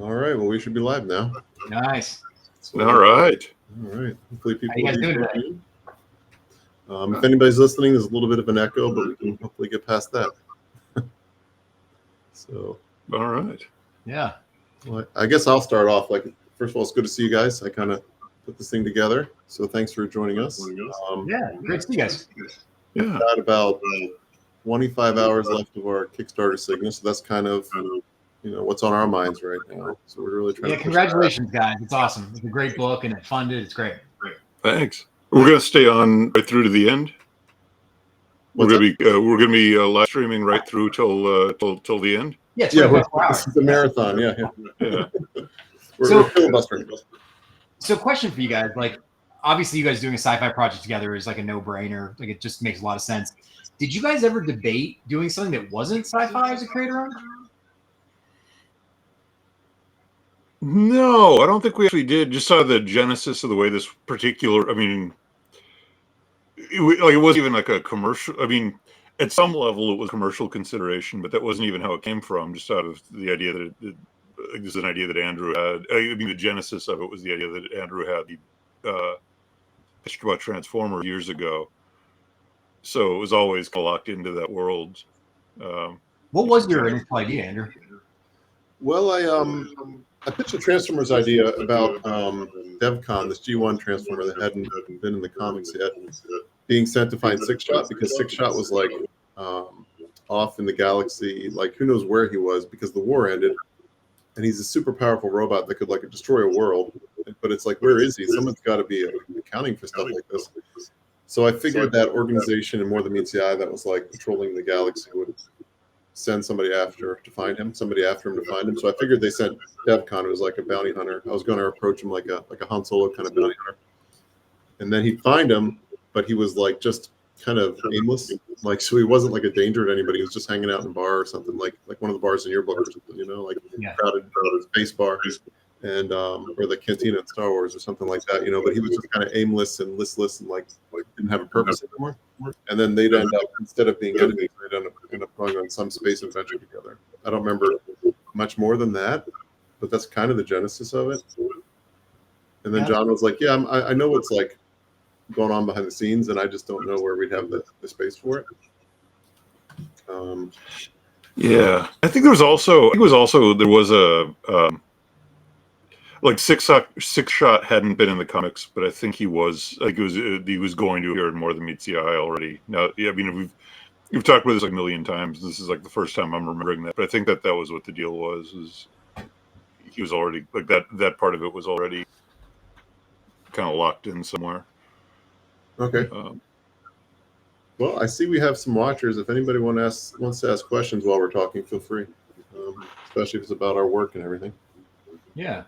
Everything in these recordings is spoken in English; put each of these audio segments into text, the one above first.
All right. Well, we should be live now. Nice. So, All right. All right. Hopefully people How you guys will be doing joining. If anybody's listening, there's a little bit of an echo, but we can hopefully get past that. So, All right. Yeah. well, I guess I'll start off. Like, first of all, it's good to see you guys. I kind of put this thing together, so thanks for joining us. Yeah. Great to see you guys. Yeah. Got about 25 hours left of our Kickstarter SIGNA, so that's kind of what's on our minds right now. So we're really trying. Yeah. to Congratulations, guys. It's awesome. It's a great book, and it funded. It's great. Thanks. We're gonna stay on right through to the end. We're gonna be live streaming right through till the end. Yeah. This is the marathon. Yeah. We're filibustering. So, question for you guys: like, obviously, you guys doing a sci-fi project together is like a no-brainer. Like, it just makes a lot of sense. Did you guys ever debate doing something that wasn't sci-fi as a creator? No, I don't think we actually did. Just saw the genesis of the way this particular. I mean, it wasn't even like a commercial. I mean, at some level, it was commercial consideration, but that wasn't even how it came from. Just out of the idea that it was an idea that Andrew had. I mean, the genesis of it was the idea that Andrew had. He pitched about Transformers years ago, so it was always kind of locked into that world. What was your initial idea, Andrew? Well, I pitched a Transformers idea about DevCon, this G1 Transformer that hadn't been in the comics yet, being sent to find Six Shot, because Six Shot was like off in the galaxy, like who knows where he was, because the war ended, and he's a super powerful robot that could like destroy a world. But it's like, where is he? Someone's got to be accounting for stuff like this. So I figured that organization in More Than Meets the Eye that was like patrolling the galaxy would send somebody after him to find him. So I figured they sent DevCon, who was like a bounty hunter. I was going to approach him like a Han Solo kind of bounty hunter, and then he'd find him, but he was like just kind of aimless, like, so he wasn't like a danger to anybody. He was just hanging out in a bar or something, like one of the bars in your book or something, like crowded space bar, and or the cantina in Star Wars or something like that, but he was just kind of aimless and listless and like didn't have a purpose anymore. And then they'd end up, instead of being enemies, they'd end up going on some space adventure together. I don't remember much more than that, but that's kind of the genesis of it. And then John was like, yeah, I know what's like going on behind the scenes, and I just don't know where we'd have the space for it. Yeah, I think there was a like Six Shot hadn't been in the comics, but I think he was going to appear in More Than Meets the Eye already. Now, yeah, I mean, we've talked about this like a million times. This is like the first time I'm remembering that, but I think that was what the deal was he was already like that part of it was already kind of locked in somewhere. Okay. Well, I see we have some watchers. If anybody wants to ask questions while we're talking, feel free, especially if it's about our work and everything. Yeah.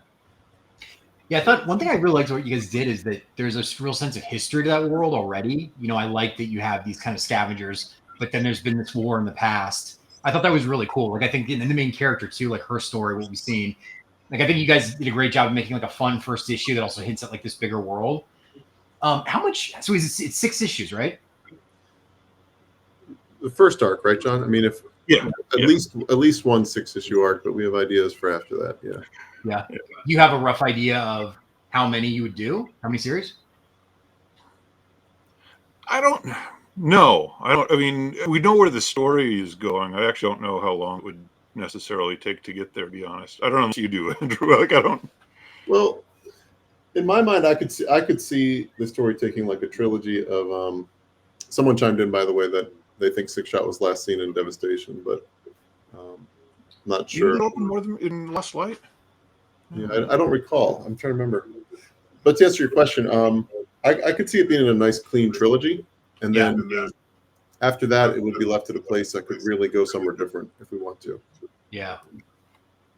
Yeah, I thought one thing I really liked what you guys did is that there's a real sense of history to that world already. I like that you have these kind of scavengers, but then there's been this war in the past. I thought that was really cool. Like, I think in the main character too, like her story, what we've seen. Like, I think you guys did a great job of making like a fun first issue that also hints at like this bigger world. How much? So it's 6 issues, right? The first arc, right, John? I mean, at least one 6-issue arc, but we have ideas for after that. Yeah. You have a rough idea of how many you would do? How many series? I don't know. I mean, we know where the story is going. I actually don't know how long it would necessarily take to get there, to be honest. I don't know what you do, Andrew. Like, I don't. Well, in my mind, I could see the story taking like a trilogy of. Someone chimed in, by the way, that they think Six Shot was last seen in Devastation, but not sure. Did it open more than in Last Light? Yeah, I don't recall. I'm trying to remember. But to answer your question, I could see it being in a nice, clean trilogy, and then after that, it would be left to the place that could really go somewhere different if we want to. Yeah.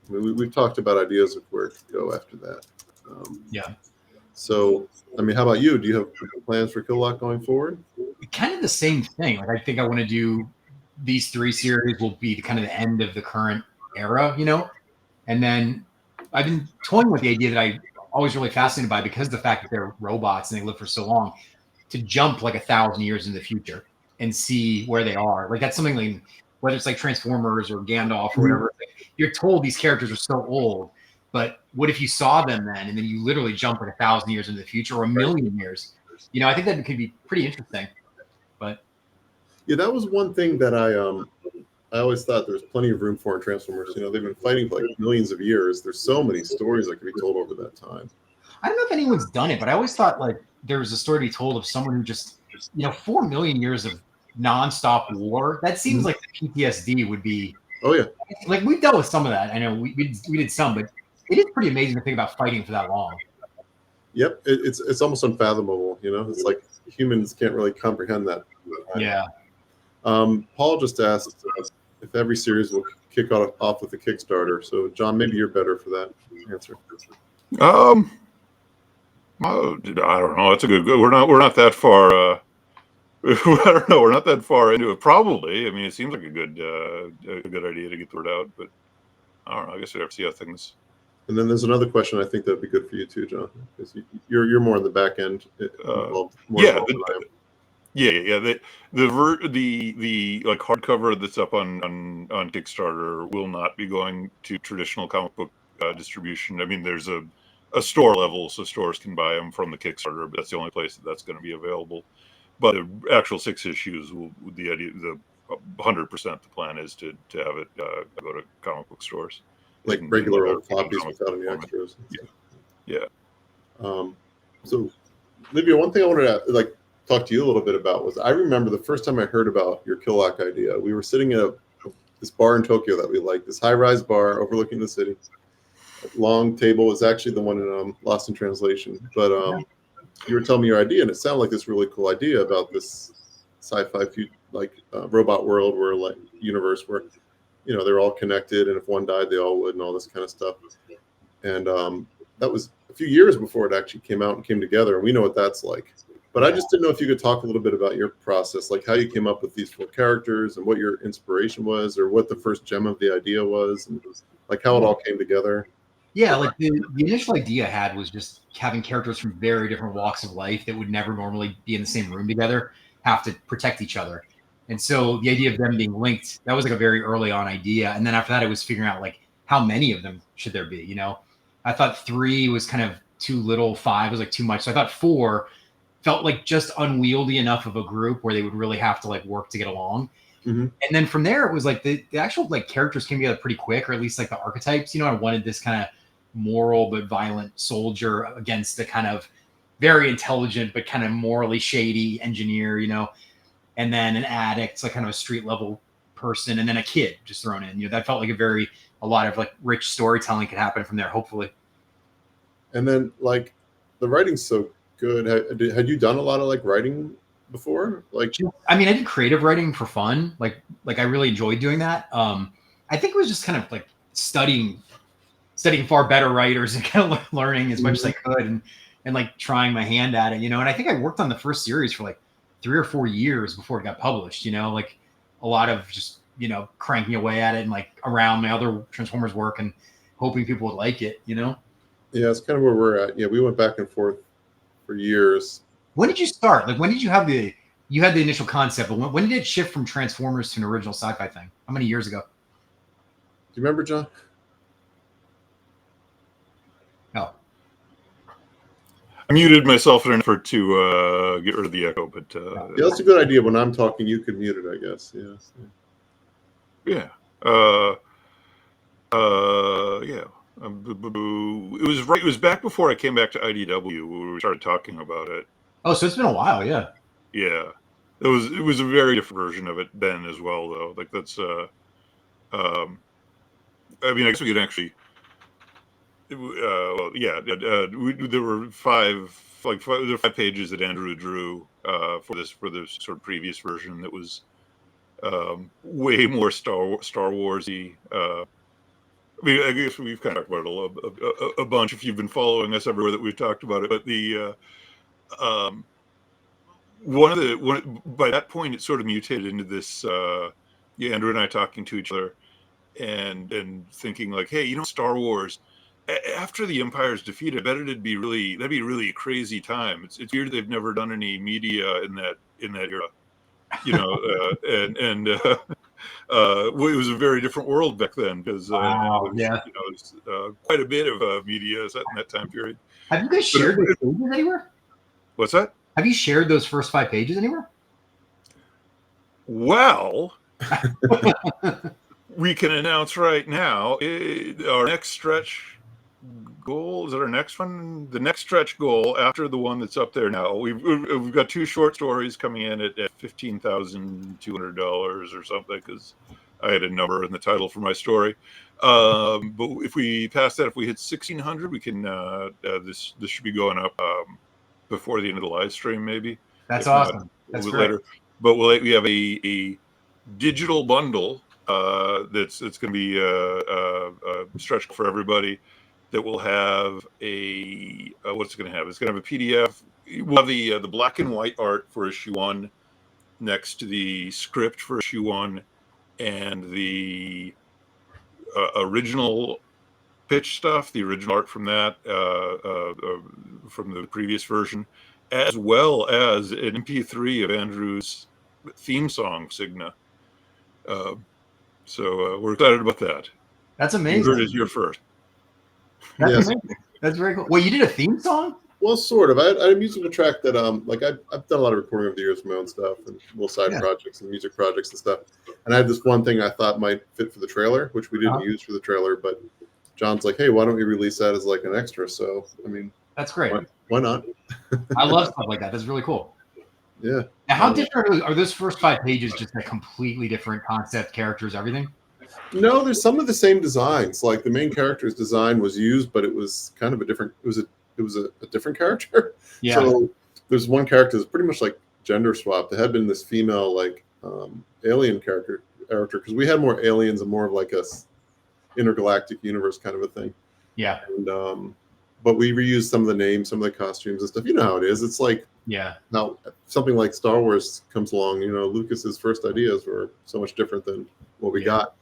I mean, we've talked about ideas of where to go after that. So, I mean, how about you? Do you have plans for Killlock going forward? Kind of the same thing. Like, I think I want to do these 3 series will be kind of the end of the current era, and then I've been toying with the idea that I always really fascinated by, because of the fact that they're robots and they live for so long, to jump like 1,000 years in the future and see where they are. Like, that's something like, whether it's like Transformers or Gandalf or whatever, you're told these characters are so old But what if you saw them then, and then you literally jump like 1,000 years into the future or a million years? You know, I think that could be pretty interesting. But Yeah, that was one thing that I always thought there was plenty of room for in Transformers. You know, they've been fighting for like millions of years. There's so many stories that could be told over that time. I don't know if anyone's done it, but I always thought like there was a story to be told of someone who just, 4 million years of nonstop war. That seems like the PTSD would be. Oh yeah, Like we've dealt with some of that. I know we did some, but it is pretty amazing to think about fighting for that long. yep. It's almost unfathomable. You know, it's like humans can't really comprehend that. Yeah. Paul just asked if every series will kick off with a Kickstarter. So John, maybe you're better for that answer. I don't know. It's a good. We're not that far. I don't know. We're not that far into it. Probably. I mean, it seems like a good idea to get the word out. But I don't know. I guess we have to see how things. And then there's another question I think that'd be good for you too, John, because you're more on the back end. Yeah. The like hardcover that's up on Kickstarter will not be going to traditional comic book distribution. I mean, there's a store level, so stores can buy them from the Kickstarter, but that's the only place that's going to be available. But the actual 6 issues, the 100% the plan is to have it go to comic book stores, like regular old copies without any extras. Yeah. So, Livio, one thing I wanted to talk to you a little bit about was I remember the first time I heard about your Killock idea. We were sitting at this bar in Tokyo that we liked, this high-rise bar overlooking the city. Long table was actually the one in Lost in Translation, but you were telling me your idea, and it sounded like this really cool idea about this sci-fi robot world where universe where they're all connected, and if one died, they all would, and all this kind of stuff. And that was a few years before it actually came out and came together, and we know what that's like. But I just didn't know if you could talk a little bit about your process, like how you came up with these 4 characters and what your inspiration was, or what the first gem of the idea was, and like how it all came together. Yeah, like the initial idea I had was just having characters from very different walks of life that would never normally be in the same room together, have to protect each other. And so the idea of them being linked, that was like a very early on idea. And then after that, it was figuring out like how many of them should there be, I thought 3 was kind of too little, 5 was like too much. So I thought 4 felt like just unwieldy enough of a group where they would really have to like work to get along. And then from there, it was like the actual like characters came together pretty quick, or at least like the archetypes. I wanted this kind of moral but violent soldier against the kind of very intelligent but kind of morally shady engineer, and then an addict, like kind of a street level person, and then a kid just thrown in. That felt like a lot of like rich storytelling could happen from there, hopefully. And then like the writing's so good. Had you done a lot of like writing before? Like, I mean, I did creative writing for fun. Like I really enjoyed doing that. I think it was just kind of like studying far better writers and kind of learning as much as I could and like trying my hand at it, And I think I worked on the first series for like 3 or 4 years before it got published, like a lot of just, cranking away at it and like around my other Transformers work and hoping people would like it, Yeah, it's kind of where we're at. Yeah, we went back and forth for years. When did you start? Like, when did you have the initial concept, but when did it shift from Transformers to an original sci-fi thing? How many years ago? Do you remember, John? No. I muted myself in an effort to get rid of the echo, but yeah, that's a good idea. When I'm talking, you can mute it, I guess. Yes. Yeah. Yeah. It was back before I came back to IDW when we started talking about it. Oh, so it's been a while, yeah. Yeah. It was a very different version of it then as well, though. Like that's I mean, I guess we could actually there were 5 pages that Andrew drew for this sort of previous version that was way more Star Warsy. I mean, I guess we've kind of talked about it a bunch if you've been following us everywhere that we've talked about it. But the by that point it sort of mutated into this. Andrew and I talking to each other and thinking like, hey, Star Wars. After the Empire's defeated, I bet that'd be really a crazy time. It's weird they've never done any media in that era, Well, it was a very different world back then because Wow. Yeah. there's quite a bit of media set in that time period. Have you guys shared those pages anywhere? What's that? Have you shared those first 5 pages anywhere? Well, we can announce right now our next stretch goal. Is it our next one? The next stretch goal after the one that's up there now. We've got 2 short stories coming in at $15,200 or something because I had a number in the title for my story. But if we pass that, if we hit 1,600, we can. This should be going up before the end of the live stream, maybe. That's If not, awesome. That's a great. later. But we have a digital bundle that's going to be a stretch for everybody. That will have a what's it going to have? It's going to have a PDF. We'll have the black and white art for issue 1 next to the script for issue 1 and the original pitch stuff, the original art from that from the previous version, as well as an MP3 of Andrew's theme song, SIGNA. So we're excited about that. That's amazing. You heard it here first. That's Yes. amazing. That's very cool. Well, you did a theme song? Well, sort of. I had a musical track that like I've done a lot of recording over the years for my own stuff and little side projects and music projects and stuff. And I had this one thing I thought might fit for the trailer, which we didn't use for the trailer, but John's like, hey, why don't we release that as like an extra? So I mean, that's great. Why not? I love stuff like that. That's really cool. Yeah. Now, how different are those first 5 pages? Just a completely different concept, characters, everything? No, there's some of the same designs. Like the main character's design was used, but it was kind of a different. It was a different character. Yeah. So there's one character that's pretty much like gender swapped. There had been this female like alien character because we had more aliens and more of like a intergalactic universe kind of a thing. Yeah. And but we reused some of the names, some of the costumes and stuff. You know how it is. It's like now something like Star Wars comes along. You know, Lucas's first ideas were so much different than what we got.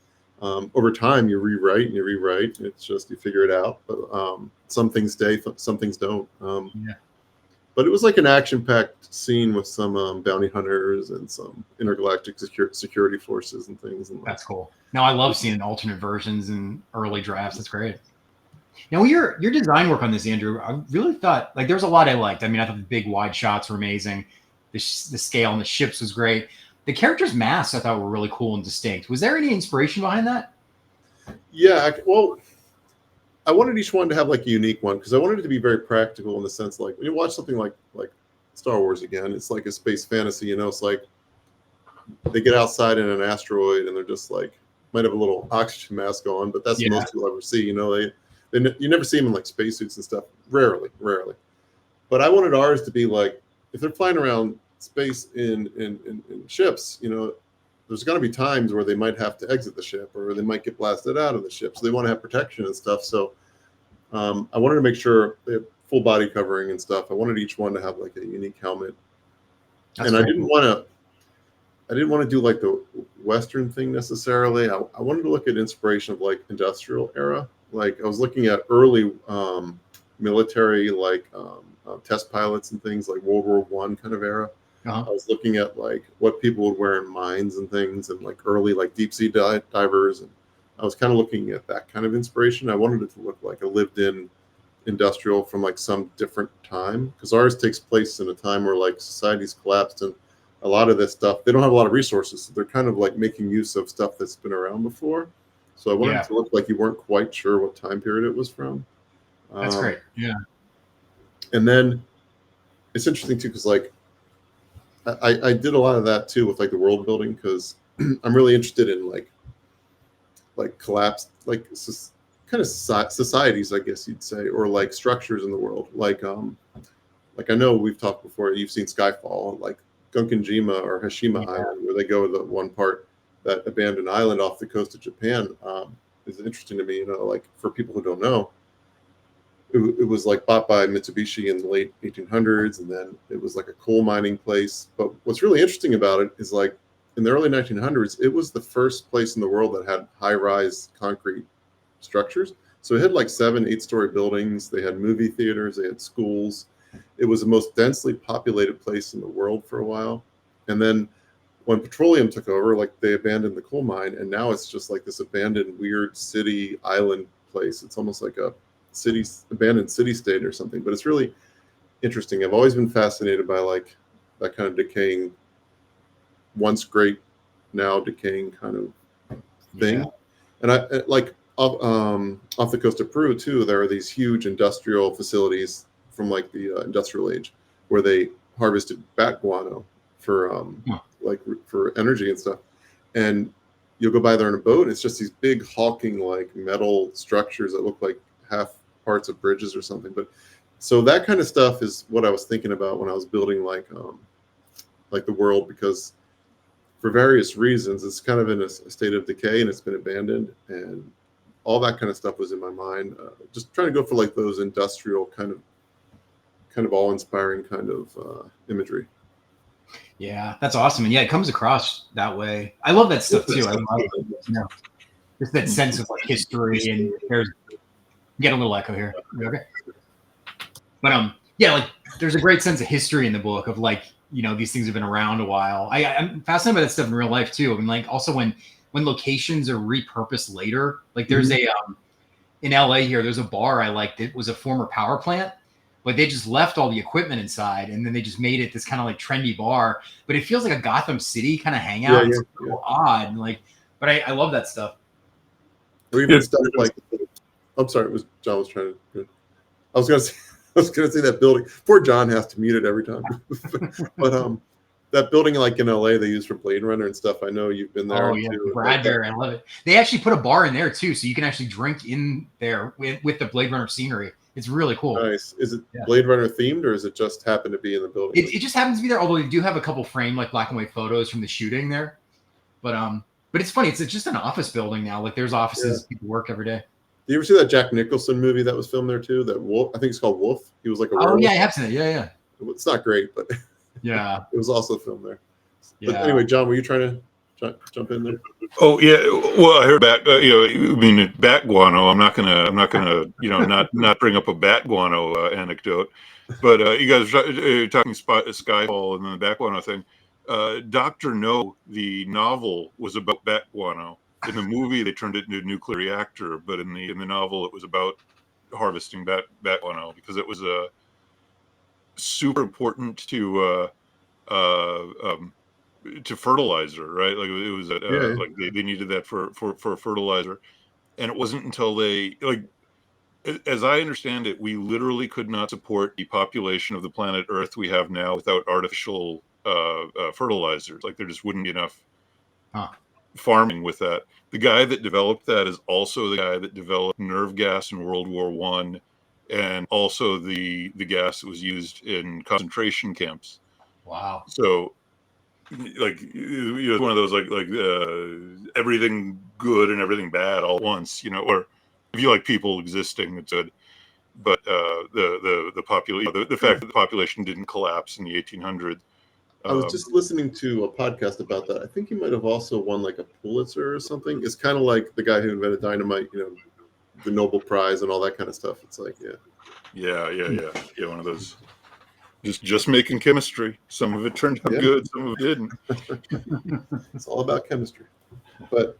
Over time, you rewrite and you rewrite. It's just you figure it out. But some things stay, some things don't. But it was like an action-packed scene with some bounty hunters and some intergalactic security forces and things. And that's cool. Now I love seeing alternate versions and early drafts. That's great. Now your design work on this, Andrew, I really thought like there was a lot I liked. I mean, I thought the big wide shots were amazing. The scale on the ships was great. The characters' masks I thought were really cool and distinct. Was there any inspiration behind that? Yeah, well, I wanted each one to have like a unique one because I wanted it to be very practical in the sense like when you watch something like Star Wars again, it's like a space fantasy. You know, it's like they get outside in an asteroid and they're just like might have a little oxygen mask on, but that's the most you'll ever see. You know, you never see them in like spacesuits and stuff. Rarely. But I wanted ours to be like if they're flying around space in ships, you know, there's going to be times where they might have to exit the ship or they might get blasted out of the ship. So they want to have protection and stuff. So I wanted to make sure they have full body covering and stuff. I wanted each one to have like a unique helmet. That's and great. I didn't want to do like the Western thing necessarily. I wanted to look at inspiration of like industrial era. Like I was looking at early military, like test pilots and things like World War I kind of era. I was looking at like what people would wear in mines and things and like early like deep sea divers. And I was kind of looking at that kind of inspiration. I wanted it to look like a lived in industrial from like some different time because ours takes place in a time where like society's collapsed and a lot of this stuff, they don't have a lot of resources. So they're kind of like making use of stuff that's been around before. So I wanted it to look like you weren't quite sure what time period it was from. That's great. Yeah. And then it's interesting too, because like I did a lot of that too with like the world building because I'm really interested in like collapsed like kind of societies, I guess you'd say, or like structures in the world. Like I know we've talked before. You've seen Skyfall, like Gunkanjima or Hashima Island, where they go to the one part that abandoned island off the coast of Japan. Is interesting to me. You know, like for people who don't know. It was like bought by Mitsubishi in the late 1800s, and then it was like a coal mining place. But what's really interesting about it is like in the early 1900s, it was the first place in the world that had high-rise concrete structures. So it had like 7-8-story buildings. They had movie theaters. They had schools. It was the most densely populated place in the world for a while. And then when petroleum took over, like they abandoned the coal mine, and now it's just like this abandoned weird city island place. It's almost like a abandoned city state or something, but it's really interesting. I've always been fascinated by like that kind of decaying, once great, now decaying kind of thing. Yeah. And I like off the coast of Peru too, there are these huge industrial facilities from like the industrial age where they harvested bat guano for like for energy and stuff. And you'll go by there in a boat, and it's just these big hulking like metal structures that look like half parts of bridges or something. But so that kind of stuff is what I was thinking about when I was building like the world, because for various reasons it's kind of in a state of decay and it's been abandoned, and all that kind of stuff was in my mind. Just trying to go for like those industrial kind of awe-inspiring kind of imagery. Yeah, that's awesome. And yeah, it comes across that way. I love that stuff too. I love just that sense of like history, and there's get a little echo here. Okay. But yeah, like there's a great sense of history in the book of like, you know, these things have been around a while. I'm fascinated by that stuff in real life too. I mean, like also when locations are repurposed later, like there's a in LA here, there's a bar I liked. It was a former power plant, but they just left all the equipment inside, and then they just made it this kind of like trendy bar. But it feels like a Gotham City kind of hangout. It's so odd, and like, but I love that stuff. Or even stuff like, I'm sorry, it was John was trying to. I was gonna say that building. Poor John has to mute it every time. But that building like in LA they use for Blade Runner and stuff. I know you've been there. Oh yeah, Bradbury, I love it. They actually put a bar in there too, so you can actually drink in there with the Blade Runner scenery. It's really cool. Nice. Is it Blade Runner themed, or is it just happen to be in the building? It just happens to be there. Although they do have a couple framed like black and white photos from the shooting there. But it's funny. It's just an office building now. Like there's offices, people work every day. Do you ever see that Jack Nicholson movie that was filmed there too? That Wolf, I think it's called Wolf. He was like a werewolf. Yeah, I have seen it. Yeah. It's not great, but yeah, it was also filmed there. Yeah. But anyway, John, were you trying to jump in there? Oh yeah, well I heard I mean bat guano. I'm not gonna not bring up a bat guano anecdote, but you guys are talking Skyfall and then the bat guano thing. Dr. No, the novel was about bat guano. In the movie, they turned it into a nuclear reactor, but in the novel, it was about harvesting bat guano because it was super important to fertilizer, right? Like it was like they needed that for fertilizer, and it wasn't until they as I understand it, we literally could not support the population of the planet Earth we have now without artificial fertilizers. Like there just wouldn't be enough farming with that. The guy that developed that is also the guy that developed nerve gas in World War I, and also the gas that was used in concentration camps. Wow. So like one of those like everything good and everything bad all at once, or if you like people existing, it's good. But the population, the fact that the population didn't collapse in the 1800s. I was just listening to a podcast about that. I think he might have also won like a Pulitzer or something. It's kind of like the guy who invented dynamite, the Nobel Prize and all that kind of stuff. It's like, yeah, one of those. Just making chemistry. Some of it turned out good, some of it didn't. It's all about chemistry. But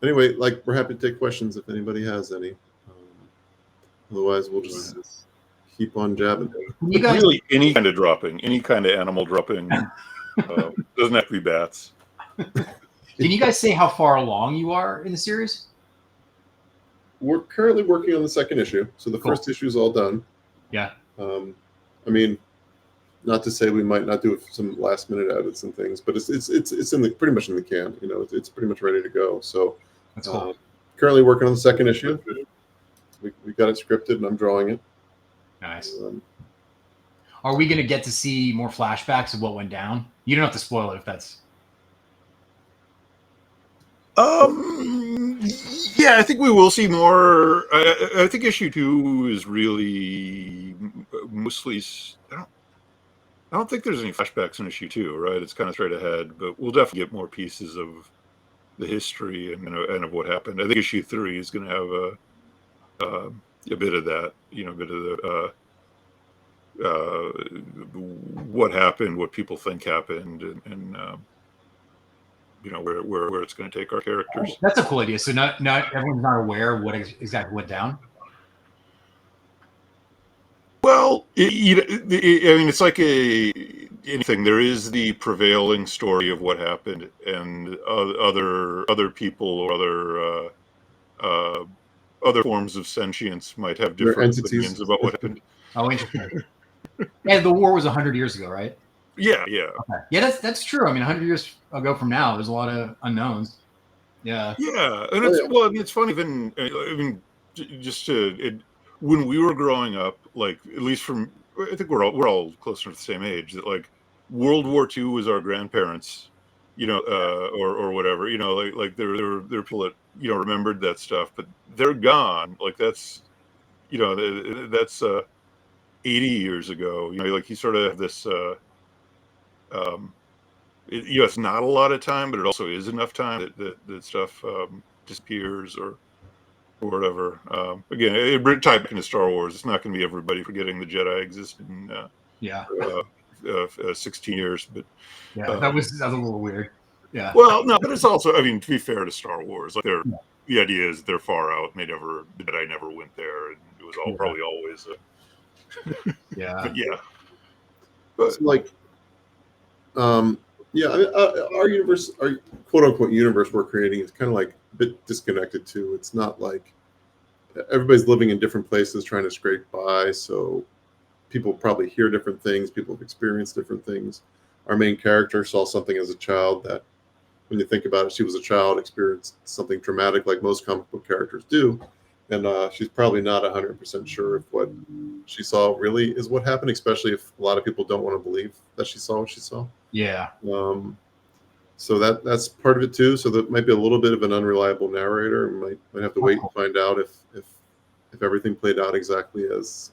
anyway, like we're happy to take questions if anybody has any. Otherwise, we'll just keep on jabbing. You guys, really, any kind of dropping, any kind of animal dropping, doesn't have to be bats. Can you guys say how far along you are in the series? We're currently working on the second issue, so the first issue is all done. Yeah. I mean, not to say we might not do some last minute edits and things, but it's in the pretty much in the can. It's pretty much ready to go. So that's cool. Currently working on the second issue. We got it scripted, and I'm drawing it. Nice. Are we going to get to see more flashbacks of what went down? You don't have to spoil it if that's. Yeah, I think we will see more. I think issue 2 is really mostly. I don't think there's any flashbacks in issue 2, right? It's kind of straight ahead, but we'll definitely get more pieces of the history and of what happened. I think issue 3 is going to have a bit of that, a bit of what happened, what people think happened, and where it's going to take our characters. That's a cool idea. So not everyone's not aware of what exactly went down. Well, I mean, it's like anything. There is the prevailing story of what happened, and other people or other forms of sentience might have different opinions about what happened. Oh, interesting. Yeah, the war was 100 years ago, right? Yeah. Okay. Yeah, that's true. I mean, 100 years ago from now, there's a lot of unknowns. Yeah. Yeah, and it's funny. Even when we were growing up, like at least from I think we're all closer to the same age. That like World War II was our grandparents, or whatever. Like there are people that remembered that stuff, but they're gone. Like that's 80 years ago. Like you sort of have this. It's not a lot of time, but it also is enough time that stuff disappears or whatever. Again, it tied back into Star Wars. It's not going to be everybody forgetting the Jedi existed in 16 years, but that was a little weird. Yeah. Well, no, but it's also, I mean, to be fair to Star Wars, like the idea is they're far out. The Jedi never went there, and it was probably always. Yeah. But yeah. But so like, yeah, I mean, our universe, our quote unquote universe we're creating is kind of like a bit disconnected too. It's not like everybody's living in different places trying to scrape by. So people probably hear different things. People have experienced different things. Our main character saw something as a child that, when you think about it, she was a child, experienced something traumatic like most comic book characters do. And she's probably not 100% sure if what she saw really is what happened, especially if a lot of people don't want to believe that she saw what she saw. Yeah. So that's part of it too. So that might be a little bit of an unreliable narrator. Might have to wait and find out if everything played out exactly as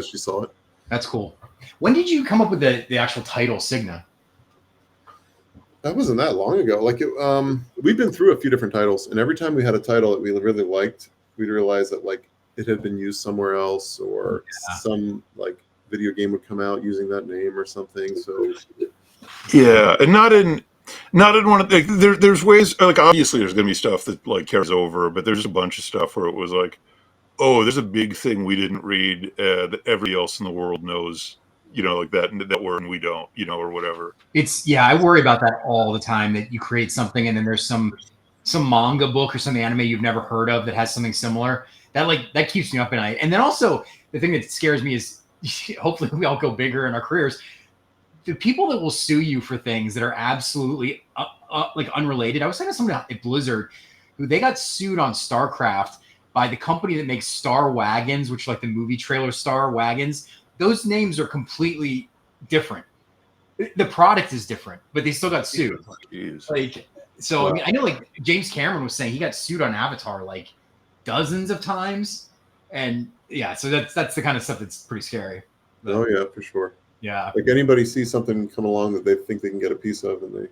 she saw it. That's cool. When did you come up with the actual title SIGNA? That wasn't that long ago. Like we've been through a few different titles, and every time we had a title that we really liked, we'd realize that like it had been used somewhere else, or some like video game would come out using that name or something. So yeah, and not in one of there's ways, like obviously there's gonna be stuff that like carries over, but there's a bunch of stuff where it was like, oh, there's a big thing we didn't read that everybody else in the world knows. Like that word and we don't, or whatever. I worry about that all the time, that you create something and then there's some manga book or some anime you've never heard of that has something similar. That keeps me up at night. And then also the thing that scares me is hopefully we all go bigger in our careers. The people that will sue you for things that are absolutely like unrelated. I was talking to somebody at Blizzard who they got sued on StarCraft by the company that makes Star Wagons, which like the movie trailer Star Wagons. Those names are completely different. The product is different, but they still got sued. Like, so I mean, I know like James Cameron was saying he got sued on Avatar like dozens of times, and yeah, so that's the kind of stuff that's pretty scary. But, oh yeah, for sure. Yeah, like anybody sees something come along that they think they can get a piece of, and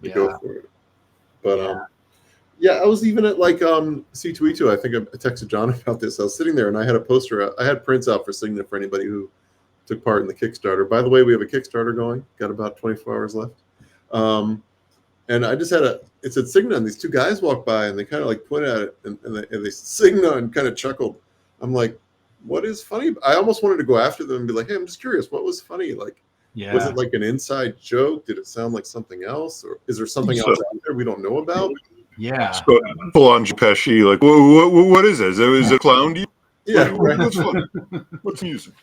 they go for it. But I was even at like C2E2. I think I texted John about this. I was sitting there and I had a poster. I had prints out for SIGNA for anybody who took part in the Kickstarter. By the way, we have a Kickstarter going. Got about 24 hours left. And I just had it said SIGNA, and these two guys walked by and they kind of like pointed at it and they said SIGNA and kind of chuckled. I'm like, what is funny? I almost wanted to go after them and be like, hey, I'm just curious. What was funny? Like, was it like an inside joke? Did it sound like something else? Or is there something else out there we don't know about? Yeah. So, full on Pesci, like, what is this? Is it a clown? Yeah. What's funny? What's music?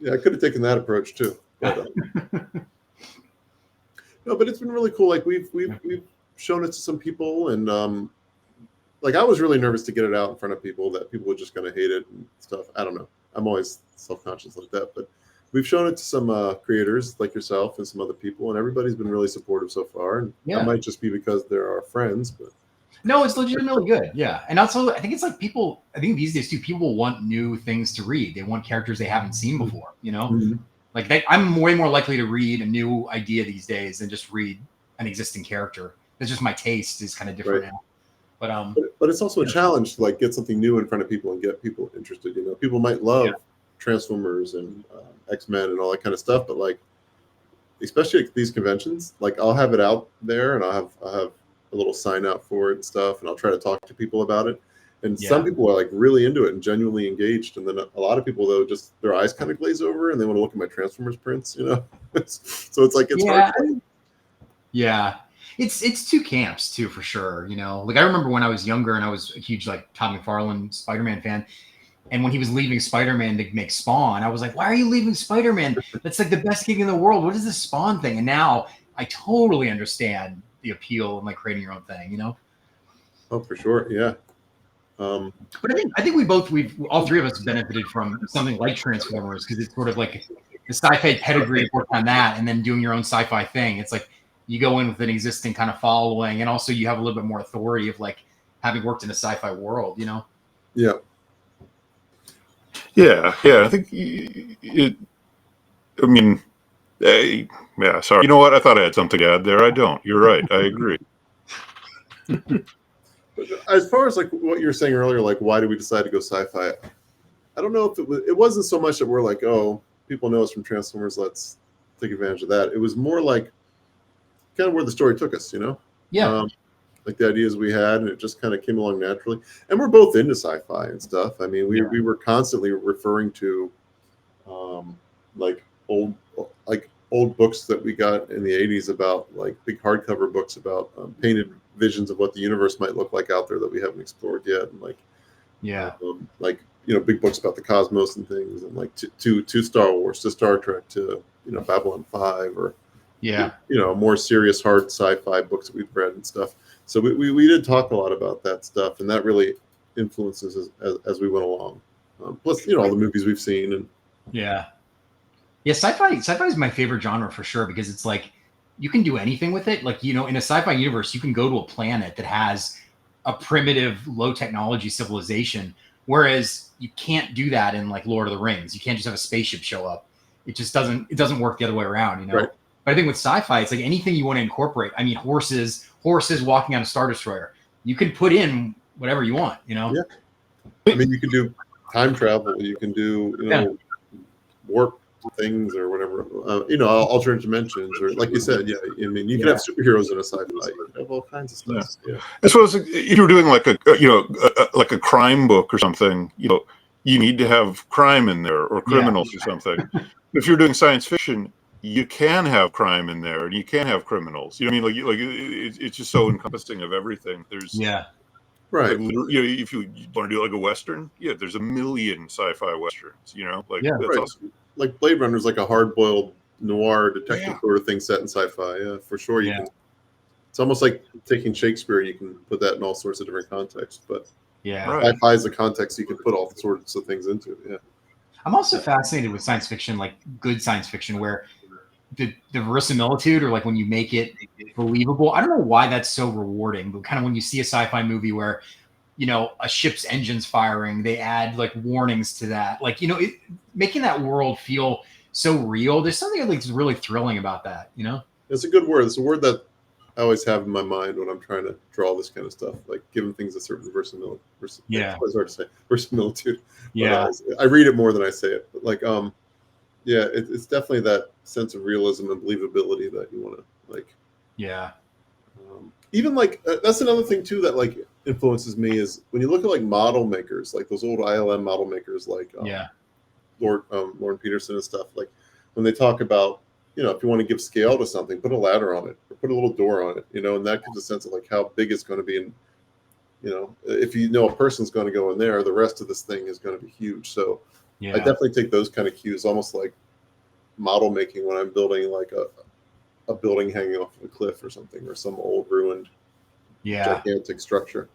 Yeah, I could have taken that approach too. But, no, but it's been really cool. Like we've shown it to some people, and like I was really nervous to get it out in front of people, that people were just going to hate it and stuff. I don't know. I'm always self-conscious like that, but we've shown it to some creators like yourself and some other people, and everybody's been really supportive so far. And that might just be because they're our friends, but no, it's legitimately good. Yeah. And also I think it's like I think these days too, people want new things to read. They want characters they haven't seen before, Mm-hmm. Like I'm way more likely to read a new idea these days than just read an existing character. That's just my taste is kind of different now. But it's also a challenge to like get something new in front of people and get people interested. People might love Transformers and X-Men and all that kind of stuff, but like, especially at these conventions, like I'll have it out there and I'll have a little sign out for it and stuff, and I'll try to talk to people about it. And some people are like really into it and genuinely engaged, and then a lot of people though just their eyes kind of glaze over and they want to look at my Transformers prints, you know. So it's like it's hard. Yeah, it's two camps too for sure. You know, like I remember when I was younger and I was a huge like Todd McFarlane Spider-Man fan. And when he was leaving Spider-Man to make Spawn, I was like, why are you leaving Spider-Man? That's like the best gig in the world. What is this Spawn thing? And now I totally understand the appeal of like creating your own thing, you know? Oh, for sure. Yeah. But I think we've all three of us benefited from something like Transformers because it's sort of like the sci-fi pedigree of working on that and then doing your own sci-fi thing. It's like you go in with an existing kind of following, and also you have a little bit more authority of like having worked in a sci-fi world, you know? Yeah. Yeah, I think it. I mean, yeah. Sorry. You know what? I thought I had something to add there. I don't. You're right. I agree. As far as like what you were saying earlier, like why did we decide to go sci-fi? I don't know if it wasn't so much that we're like, oh, people know us from Transformers, let's take advantage of that. It was more like kind of where the story took us, you know? Yeah. Like the ideas we had, and it just kind of came along naturally. And we're both into sci-fi and stuff. I mean, we were constantly referring to like old books that we got in the 80s about like big hardcover books about painted visions of what the universe might look like out there that we haven't explored yet, and like like you know, big books about the cosmos and things, and like to Star Wars, to Star Trek, to you know, Babylon 5, or you know, more serious hard sci-fi books that we've read and stuff. So we did talk a lot about that stuff, and that really influences us as we went along. Plus, you know, all the movies we've seen. And sci-fi is my favorite genre for sure, because it's like you can do anything with it. Like, you know, in a sci-fi universe, you can go to a planet that has a primitive, low technology civilization, whereas you can't do that in like Lord of the Rings. You can't just have a spaceship show up. It just doesn't work the other way around, you know. Right. But I think with sci-fi, it's like anything you want to incorporate. I mean, horses walking on a Star Destroyer. You can put in whatever you want, you know? Yeah. I mean, you can do time travel. You can do, you know, warp things or whatever. You know, alternate dimensions, or like you said, I mean, you can have superheroes in a sci-fi. You can have all kinds of stuff. Yeah. I suppose if you're doing like like a crime book or something, you know, you need to have crime in there or criminals or something. If you're doing science fiction, you can have crime in there and you can have criminals. You know what I mean? Like it's just so encompassing of everything. There's right. Like, you know, if you want to do like a Western, there's a million sci-fi Westerns, you know, like that's awesome. Like Blade Runner is like a hard-boiled noir detective sort of thing set in sci-fi. Yeah, for sure. You can. It's almost like taking Shakespeare. You can put that in all sorts of different contexts, but sci-fi is the context you can put all sorts of things into. Yeah. I'm also fascinated with science fiction, like good science fiction, where the verisimilitude, or like when you make it believable. I don't know why that's so rewarding, but kind of when you see a sci-fi movie where, you know, a ship's engine's firing, they add like warnings to that, like, you know, making that world feel so real. There's something like really thrilling about that, you know. It's a good word. It's a word that I always have in my mind when I'm trying to draw this kind of stuff, like giving things a certain verisimilitude. It's hard to say, verisimilitude. I read it more than I say it, but like it's definitely that sense of realism and believability that you want to like. Even like that's another thing too that like influences me is when you look at like model makers, like those old ILM model makers, like Lauren Peterson and stuff. Like when they talk about, you know, if you want to give scale to something, put a ladder on it or put a little door on it, you know, and that gives a sense of like how big it's going to be. And you know, if you know a person's going to go in there, the rest of this thing is going to be huge. So I definitely take those kind of cues, almost like model making when I'm building like a building hanging off of a cliff or something, or some old ruined gigantic structure.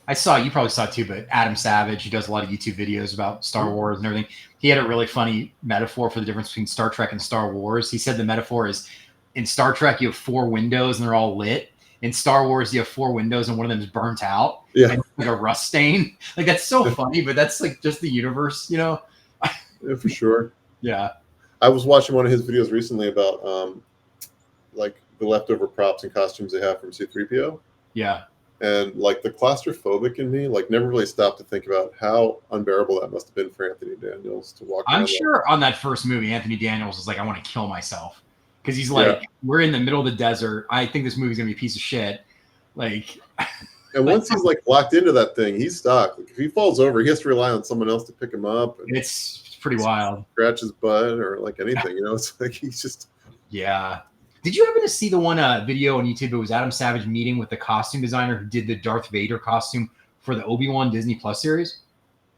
You probably saw it too, but Adam Savage, he does a lot of YouTube videos about Star Wars and everything. He had a really funny metaphor for the difference between Star Trek and Star Wars. He said the metaphor is, in Star Trek, you have 4 windows and they're all lit. In Star Wars, you have 4 windows and one of them is burnt out. And like a rust stain. Like, that's so funny, but that's like just the universe, you know? Yeah, for sure. Yeah. I was watching one of his videos recently about like the leftover props and costumes they have from C-3PO. Yeah. And like the claustrophobic in me, like never really stopped to think about how unbearable that must have been for Anthony Daniels to walk around. I'm sure on that first movie, Anthony Daniels was like, I want to kill myself. Because he's like, we're in the middle of the desert. I think this movie's going to be a piece of shit. Like, and once he's like locked into that thing, he's stuck. Like, if he falls over, he has to rely on someone else to pick him up. And it's pretty wild. Scratch his butt or like anything, you know? It's like he's just. Yeah. Did you happen to see the one video on YouTube? It was Adam Savage meeting with the costume designer who did the Darth Vader costume for the Obi-Wan Disney Plus series?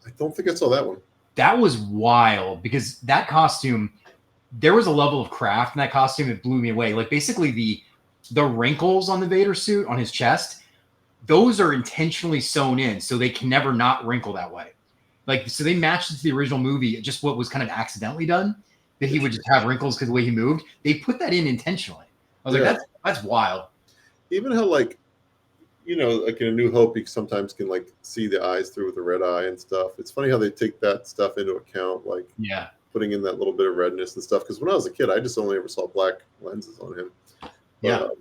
I don't think I saw that one. That was wild because that costume, there was a level of craft in that costume that blew me away. Like basically the wrinkles on the Vader suit on his chest, those are intentionally sewn in so they can never not wrinkle that way. Like, so they matched it to the original movie, just what was kind of accidentally done, that he would just have wrinkles because of the way he moved. They put that in intentionally. I was like, that's wild. Even how, like, you know, like in A New Hope, you sometimes can like see the eyes through with the red eye and stuff. It's funny how they take that stuff into account, like putting in that little bit of redness and stuff. Because when I was a kid, I just only ever saw black lenses on him. But,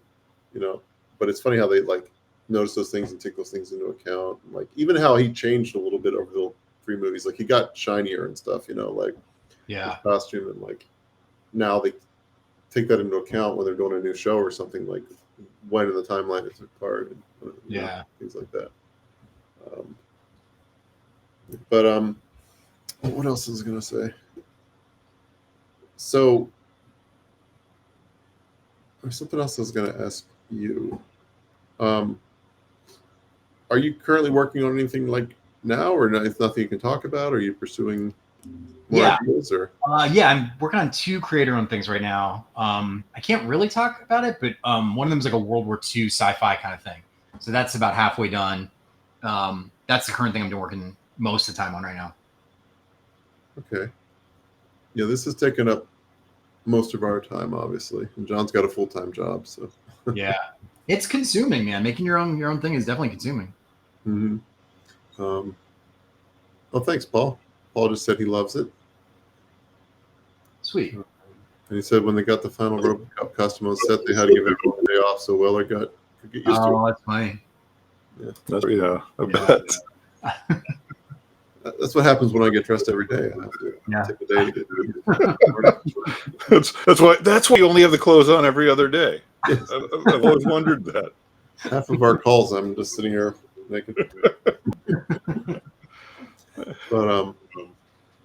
you know, but it's funny how they like notice those things and take those things into account. Like even how he changed a little bit over the 3 movies. Like he got shinier and stuff, you know, like his costume, and like now they take that into account when they're doing a new show or something, like when in the timeline it's apart and you know, things like that. But what else was I gonna say? So there's something else I was gonna ask you. Are you currently working on anything like now, or it's nothing you can talk about? Are you pursuing more ideas? Or I'm working on 2 creator-owned things right now. I can't really talk about it, but one of them is like a World War II sci-fi kind of thing. So that's about halfway done. That's the current thing I'm working most of the time on right now. Okay. Yeah, this has taken up most of our time, obviously, and John's got a full-time job, so yeah, it's consuming, man. Making your own thing is definitely consuming. Mm-hmm. Well, thanks, Paul. Paul just said he loves it. Sweet. And he said when they got the final RoboCop costume on set, they had to give everyone a day off, so Weller could get used to it. Oh, that's funny. Yeah, I bet. That's what happens when I get dressed every day. I have to take a day to get That's why you only have the clothes on every other day. I've always wondered that. Half of our calls, I'm just sitting here naked. But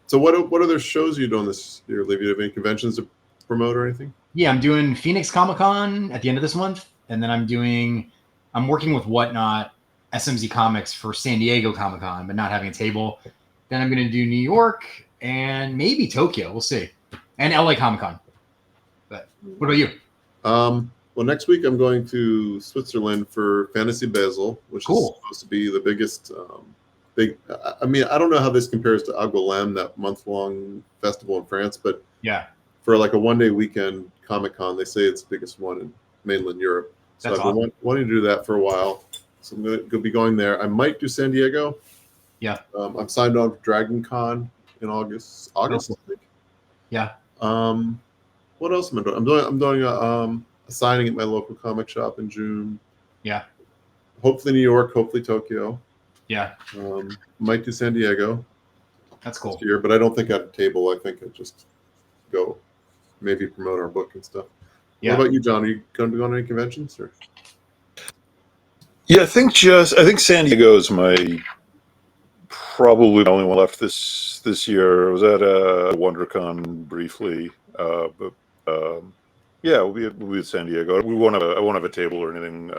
so what other shows are you doing this year, Livio? Do you have any conventions to promote or anything? Yeah, I'm doing Phoenix Comic-Con at the end of this month, and then I'm working with Whatnot SMZ Comics for San Diego Comic-Con, but not having a table. Then I'm going to do New York and maybe Tokyo. We'll see. And LA Comic-Con. But what about you? Well, next week I'm going to Switzerland for Fantasy Basel, which is supposed to be the biggest I mean, I don't know how this compares to Angoulême, that month-long festival in France, but for like a one-day weekend Comic-Con, they say it's the biggest one in mainland Europe. So I've been wanting to do that for a while. So I'm going to be going there. I might do San Diego. Yeah. I'm signed on for Dragon Con in August, I think. Yeah. What else am I doing? I'm doing a signing at my local comic shop in June. Yeah. Hopefully New York, hopefully Tokyo. Yeah. Might do San Diego. That's cool. This year, but I don't think I have a table. I think I just go maybe promote our book and stuff. Yeah. What about you, John? Are you going to be on any conventions? Or? Yeah, I think San Diego is probably the only one left this year. I was at WonderCon briefly, but we'll be at San Diego. I won't have a table or anything.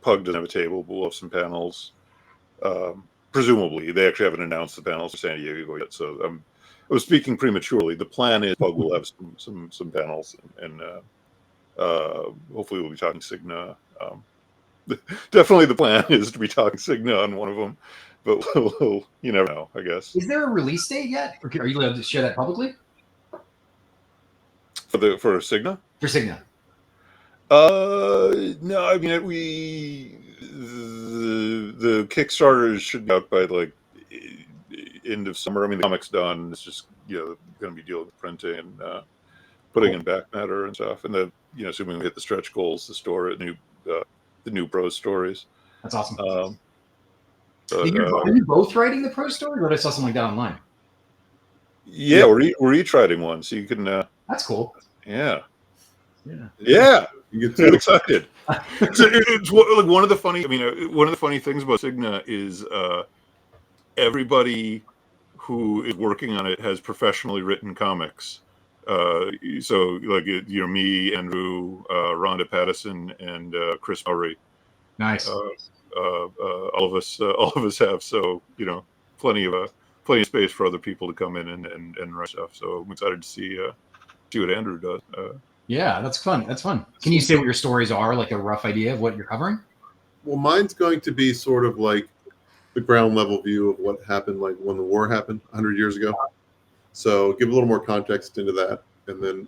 Pug doesn't have a table, but we'll have some panels. Presumably, they actually haven't announced the panels for San Diego yet, so I was speaking prematurely. The plan is Pug will have some panels, and hopefully we'll be talking SIGNA. Definitely the plan is to be talking SIGNA on one of them, but you never know, I guess. Is there a release date yet? Or are you allowed to share that publicly? For SIGNA? For SIGNA. No, I mean the Kickstarter should be out by like end of summer. I mean the comic's done. It's just going to be dealing with printing and putting in back matter and stuff, and assuming we hit the stretch goals, the store at the new Bros stories. That's awesome. So, Are you both writing the prose story, or did I saw something like that online? yeah, we're each writing one, so you can. That's cool. Yeah. You get I'm to excited. It's like one of the funny. I mean, one of the funny things about SIGNA is everybody who is working on it has professionally written comics. So like me, Andrew, Rhonda Pattison, and Chris Murray. Nice. All of us have, so plenty of space for other people to come in and write stuff. So I'm excited to see what Andrew does. Yeah, that's fun. That's fun. Can you say what your stories are, like a rough idea of what you're covering? Well, mine's going to be sort of like the ground level view of what happened, like when the war happened 100 years ago. So give a little more context into that, and then,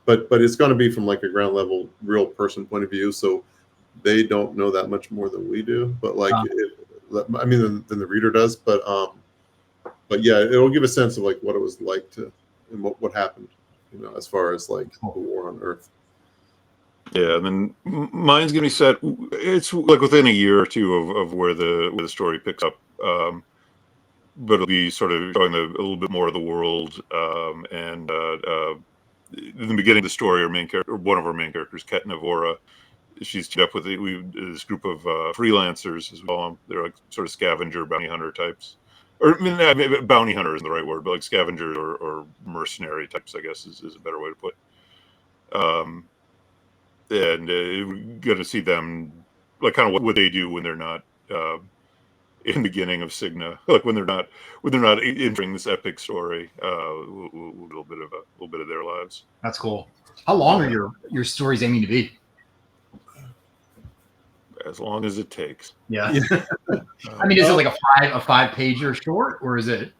but it's going to be from like a ground level, real person point of view. So they don't know that much more than we do, but like, than the reader does. But yeah, it'll give a sense of like what it was like and what happened, as far as like the war on Earth. Yeah, and then mine's gonna be set. It's like within a year or two of where the story picks up, but it'll be sort of showing a little bit more of the world. And in the beginning of the story, our main character, or one of our main characters, Ket Navora, she's teamed up with this group of freelancers as well. They're like sort of scavenger bounty hunter types, or maybe bounty hunter isn't the right word, but like scavenger or mercenary types, I guess is a better way to put it. And we're going to see them, like, kind of what they do when they're not in the beginning of SIGNA, like when they're not entering this epic story. A little bit of their lives. That's cool. How long are your stories aiming to be? As long as it takes. Yeah. I mean, is it like a 5-pager short, or is it?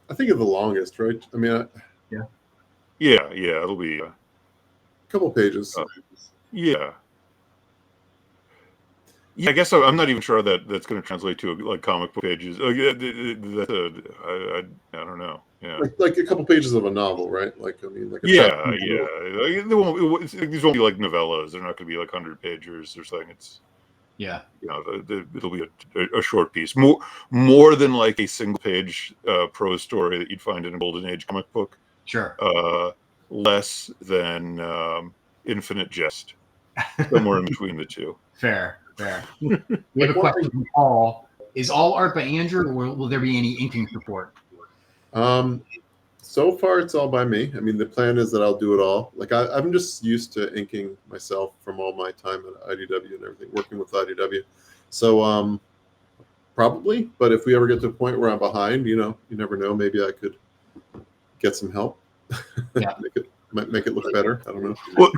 I think of the longest, right? I mean, yeah, it'll be a couple pages. Yeah, I guess I'm not even sure that's going to translate to like comic book pages. I don't know. Yeah, like a couple pages of a novel, right? Like, I mean, like these won't be like novellas. They're not going to be like 100-pagers or something. It's it'll be a short piece, more than like a single page prose story that you'd find in a golden age comic book. Sure. Less than Infinite Jest, somewhere in between the two. Fair. We have a question from Paul. Is all art by Andrew, or will there be any inking support? So far it's all by me. I mean, the plan is that I'll do it all. Like I'm just used to inking myself from all my time at IDW and everything, working with IDW. So probably, but if we ever get to a point where I'm behind, you never know. Maybe I could get some help. Yeah. make it look better. I don't know. Well,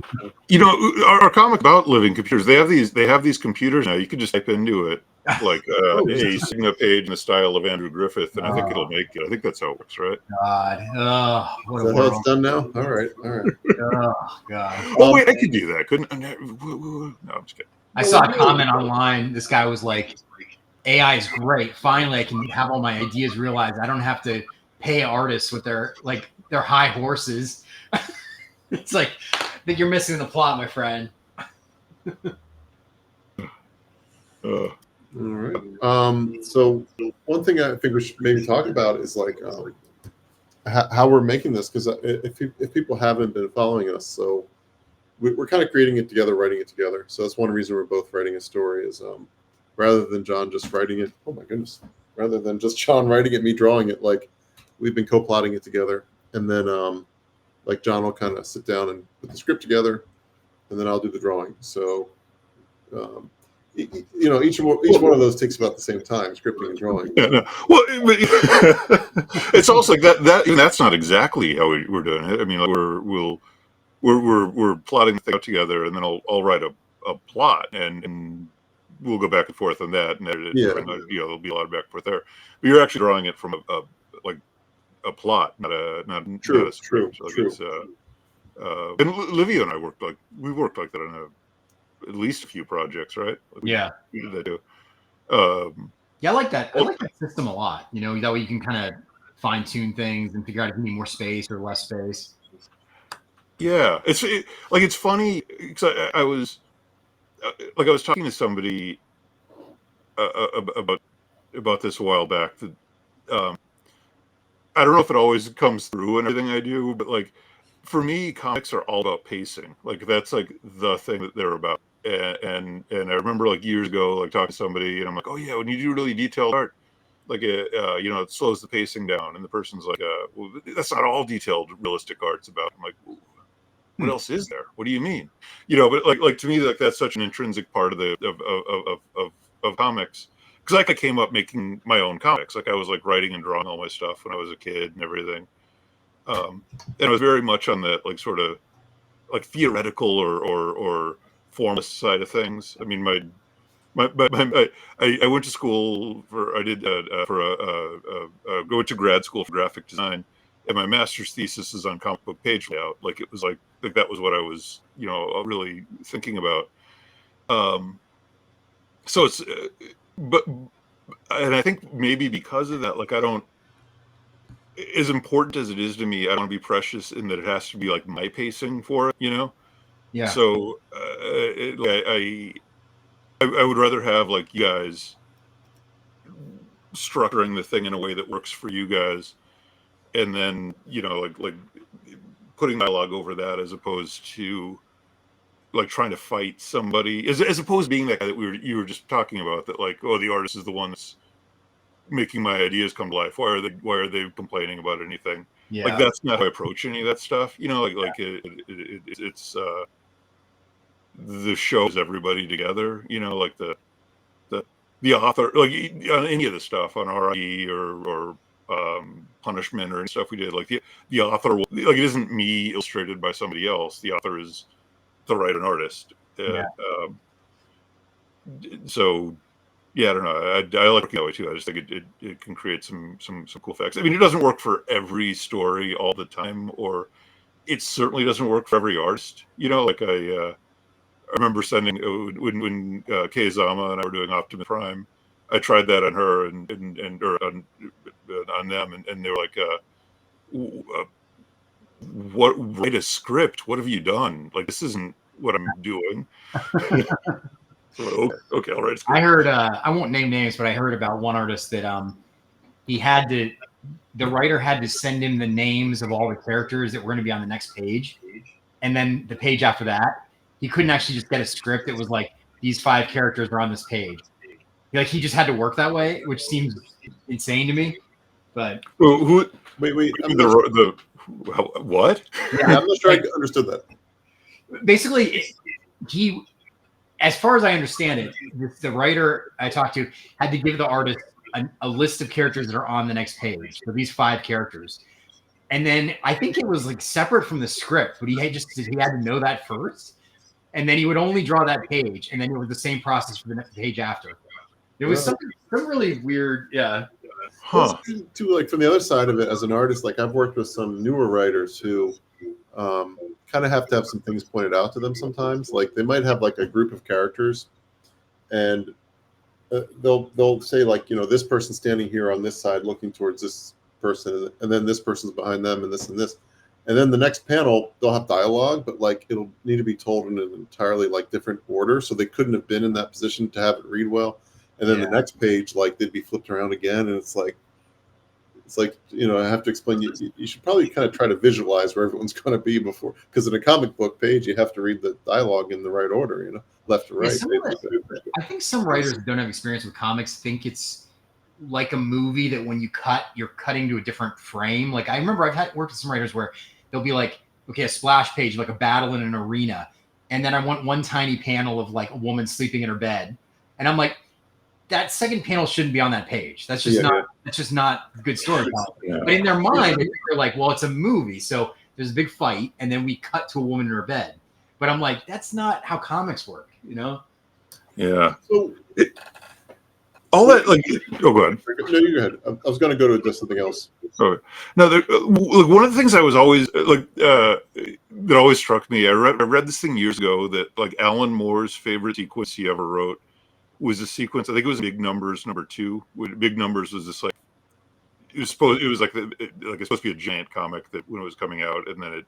our comic about living computers, they have these computers now. You can just type into it like a SIGNA page in the style of Andrew Griffith, and I think it'll make it. I think that's how it works, right? God, what Is that how it's done now? All right. Oh God. Oh wait, I could do that, couldn't I? No, I'm just kidding. I saw a comment online. This guy was like, "AI is great. Finally, I can have all my ideas realized. I don't have to pay artists with their high horses." It's like, I think you're missing the plot, my friend. All right. So one thing I think we should maybe talk about is like how we're making this, because if people haven't been following us, so we're kind of creating it together, writing it together. So that's one reason we're both writing a story is rather than John just writing it. Oh my goodness! Rather than just John writing it, me drawing it, like we've been co-plotting it together, and then like John will kind of sit down and put the script together, and then I'll do the drawing. So, each one of those takes about the same time, scripting and drawing. Yeah, no. Well, it's also like that. Even that's not exactly how we're doing it. I mean, like we're plotting the thing out together, and then I'll write a plot, and we'll go back and forth on that, and edit it. Yeah. And, there'll be a lot of back and forth there. But you're actually drawing it from a plot, not a script. True. And Livio and I worked like that on at least a few projects, right? We did that too. Yeah, I like that. I like that system a lot. That way you can kind of fine tune things and figure out if you need more space or less space. Yeah, it's funny because I was talking to somebody about this a while back. That I don't know if it always comes through in everything I do, but like for me, comics are all about pacing. Like that's like the thing that they're about. And I remember like years ago, like talking to somebody, and I'm like, oh yeah, when you do really detailed art, like it slows the pacing down, and the person's like, well, that's not all detailed realistic art's about. I'm like, what else is there? What do you mean? But like to me, like that's such an intrinsic part of the of comics. Because like I came up making my own comics. Like I was like writing and drawing all my stuff when I was a kid and everything. And I was very much on that like sort of like theoretical or formalist side of things. I mean, I went to school for I did for go to grad school for graphic design, and my master's thesis is on comic book page layout. Like it was like that was what I was really thinking about. So it's but and I think maybe because of that, like I don't, as important as it is to me, I don't want to be precious in that it has to be like my pacing for it. Yeah. So I would rather have like you guys structuring the thing in a way that works for you guys, and then like putting dialogue over that as opposed to like trying to fight somebody, as opposed to being that guy that you were just talking about, that like, oh, the artist is the one that's making my ideas come to life. Why are they complaining about anything? Yeah. Like that's not how I approach any of that stuff. It's the show is everybody together. Like the author, like on any of the stuff on RIE or Punishment or any stuff we did, like the author, like it isn't me illustrated by somebody else. The author is the writer and artist. So yeah, I don't know. I like working that way too. I just think it can create some cool effects. I mean, it doesn't work for every story all the time, or it certainly doesn't work for every artist. Like I remember sending when Kei Zama and I were doing Optimus Prime. I tried that on her and or on them, and they were like, "What? Write a script? What have you done? Like this isn't what I'm doing." Okay, all right. I heard, I won't name names, but I heard about one artist that the writer had to send him the names of all the characters that were going to be on the next page. And then the page after that, he couldn't actually just get a script. It was like, these 5 characters are on this page. Like he just had to work that way, which seems insane to me. But wait, what? Yeah, I'm not sure I understood that. Basically, he, as far as I understand it, the writer I talked to had to give the artist a list of characters that are on the next page. So these 5 characters. And then I think it was like separate from the script, but he had to know that first. And then he would only draw that page. And then it was the same process for the next page after. It was some really weird, yeah. Huh. To like from the other side of it, as an artist, like I've worked with some newer writers who kind of have to have some things pointed out to them sometimes. Like they might have like a group of characters, and they'll say like, this person's standing here on this side looking towards this person, and then this person's behind them, and this, and then the next panel they'll have dialogue, but like it'll need to be told in an entirely like different order, so they couldn't have been in that position to have it read well. And then the next page, like they'd be flipped around again, and it's like I have to explain. You should probably kind of try to visualize where everyone's going to be before, because in a comic book page, you have to read the dialogue in the right order, left to right. I think some writers who don't have experience with comics think it's like a movie that when you cut, you're cutting to a different frame. Like I remember I've worked with some writers where they'll be like, okay, a splash page, like a battle in an arena, and then I want one tiny panel of like a woman sleeping in her bed, and I'm like, that second panel shouldn't be on that page. That's just that's just not good storytelling. Yeah. But in their mind, they're like, well, it's a movie, so there's a big fight, and then we cut to a woman in her bed. But I'm like, that's not how comics work, Yeah. So all that, like, go ahead. No, you go ahead. I was going to go to just something else. Okay. No, one of the things I was always that always struck me. I read this thing years ago that like Alan Moore's favorite sequence he ever wrote was a sequence. I think it was Big Numbers #2. Big Numbers was this like it's supposed to be a giant comic that when it was coming out, and then it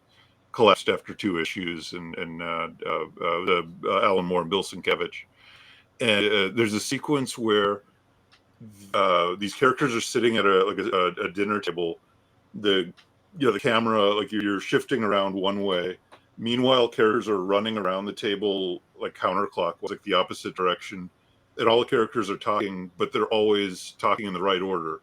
collapsed after 2 issues, and Alan Moore and Bill Sienkiewicz. and there's a sequence where these characters are sitting at a dinner table. The camera, like you're shifting around one way. Meanwhile, characters are running around the table like counterclockwise, like the opposite direction. And all the characters are talking, but they're always talking in the right order.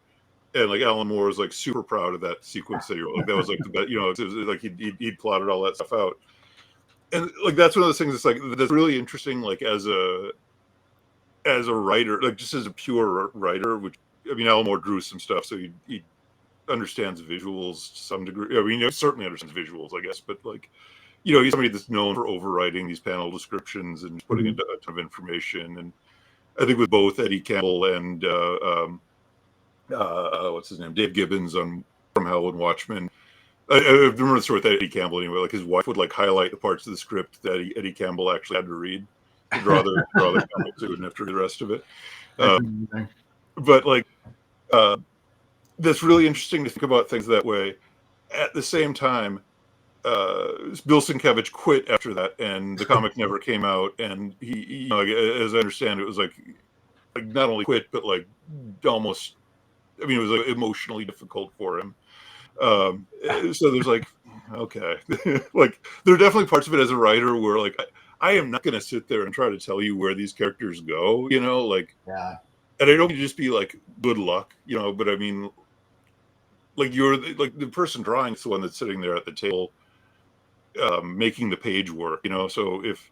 And like Alan Moore was like super proud of that sequence that like that was like the best, it was like he'd plotted all that stuff out. And like that's one of those things that's like that's really interesting, like as a writer, like just as a pure writer, which I mean Alan Moore drew some stuff, so he understands visuals to some degree. I mean, he certainly understands visuals, I guess, but like, he's somebody that's known for overwriting these panel descriptions and putting in a ton of information. And I think with both Eddie Campbell and what's his name, Dave Gibbons on From Hell and Watchmen. I remember the story with Eddie Campbell anyway. Like his wife would like highlight the parts of the script that Eddie Campbell actually had to read to draw the comics. He wouldn't have to read the rest of it. But like. That's really interesting to think about things that way. At the same time, Bill Sienkiewicz quit after that, and the comic never came out. And he as I understand, it was like not only quit, but like almost. I mean, it was like emotionally difficult for him. So there's like, okay, like there are definitely parts of it as a writer where like I am not going to sit there and try to tell you where these characters go. Like yeah. And I don't just be like good luck, but I mean. Like you're like the person drawing is the one that's sitting there at the table, making the page work. So if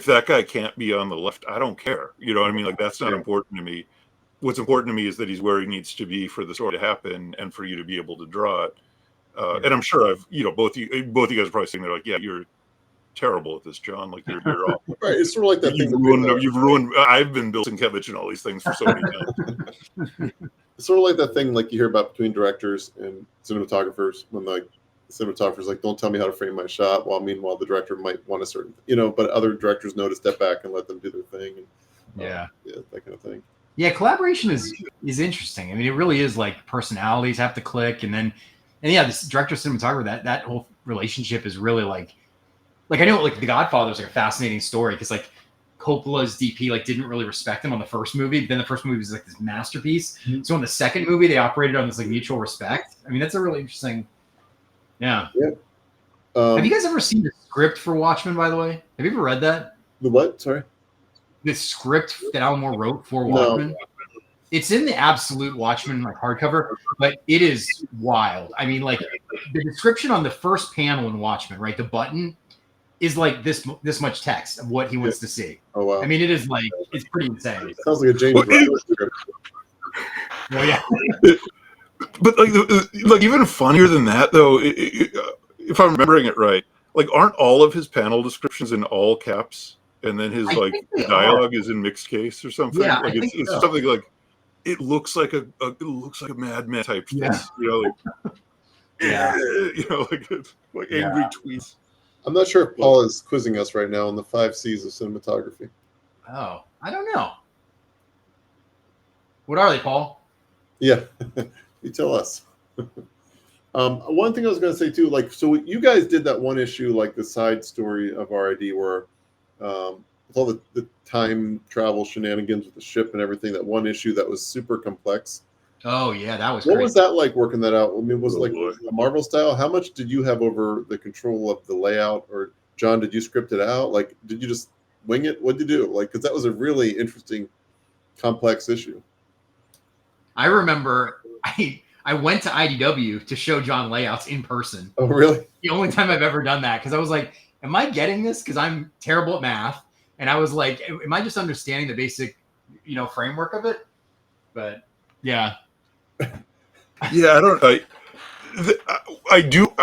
that guy can't be on the left, I don't care. You know what I mean? Like that's not important to me. What's important to me is that he's where he needs to be for the story to happen and for you to be able to draw it. And I'm sure both you guys are probably sitting there like, yeah, you're terrible at this, John. Like you're off. Right. It's sort of like that You've ruined. I've been Bill Sienkiewicz and all these things for so many times. It's sort of like that thing like you hear about between directors and cinematographers when like the cinematographer's like, don't tell me how to frame my shot, while meanwhile the director might want a certain, but other directors know to step back and let them do their thing. And, that kind of thing. Yeah, collaboration is interesting. I mean, it really is like personalities have to click, and this director cinematographer, that whole relationship is really like I know like The Godfather is like a fascinating story because like Coppola's DP like didn't really respect him on the first movie. But then the first movie was like this masterpiece. Mm-hmm. So in the second movie, they operated on this like mutual respect. I mean, that's a really interesting. Yeah. Have you guys ever seen the script for Watchmen? By the way, have you ever read that? The what? Sorry. The script that Alan Moore wrote for Watchmen. No. It's in the Absolute Watchmen like hardcover, but it is wild. I mean, like the description on the first panel in Watchmen, right? The button is like this much text of what he wants to see. Oh wow! I mean, it is like it's pretty insane. Sounds like a James Ryan script. Well, yeah. But like even funnier than that though, if I'm remembering it right, like aren't all of his panel descriptions in all caps, and then his like dialogue is in mixed case or something? Yeah, like it's so. Something like it looks like a Mad Men type thing. Like like angry tweets. I'm not sure if Paul is quizzing us right now on the 5 C's of cinematography. Oh, I don't know. What are they, Paul? Yeah, you tell us. One thing I was going to say too, like, so you guys did that one issue, like the side story of RID, where with all the time travel shenanigans with the ship and everything. That one issue that was super complex. Oh yeah, that was. What crazy. Was that like working that out? I mean, was it like a Marvel style? How much did you have over the control of the layout, or John, did you script it out? Like, did you just wing it? What did you do? Like, because that was a really interesting, complex issue. I remember I went to IDW to show John layouts in person. Oh, really? The only time I've ever done that, because I was like, am I getting this? Because I'm terrible at math, and I was like, am I just understanding the basic, framework of it? But yeah. Yeah, I do.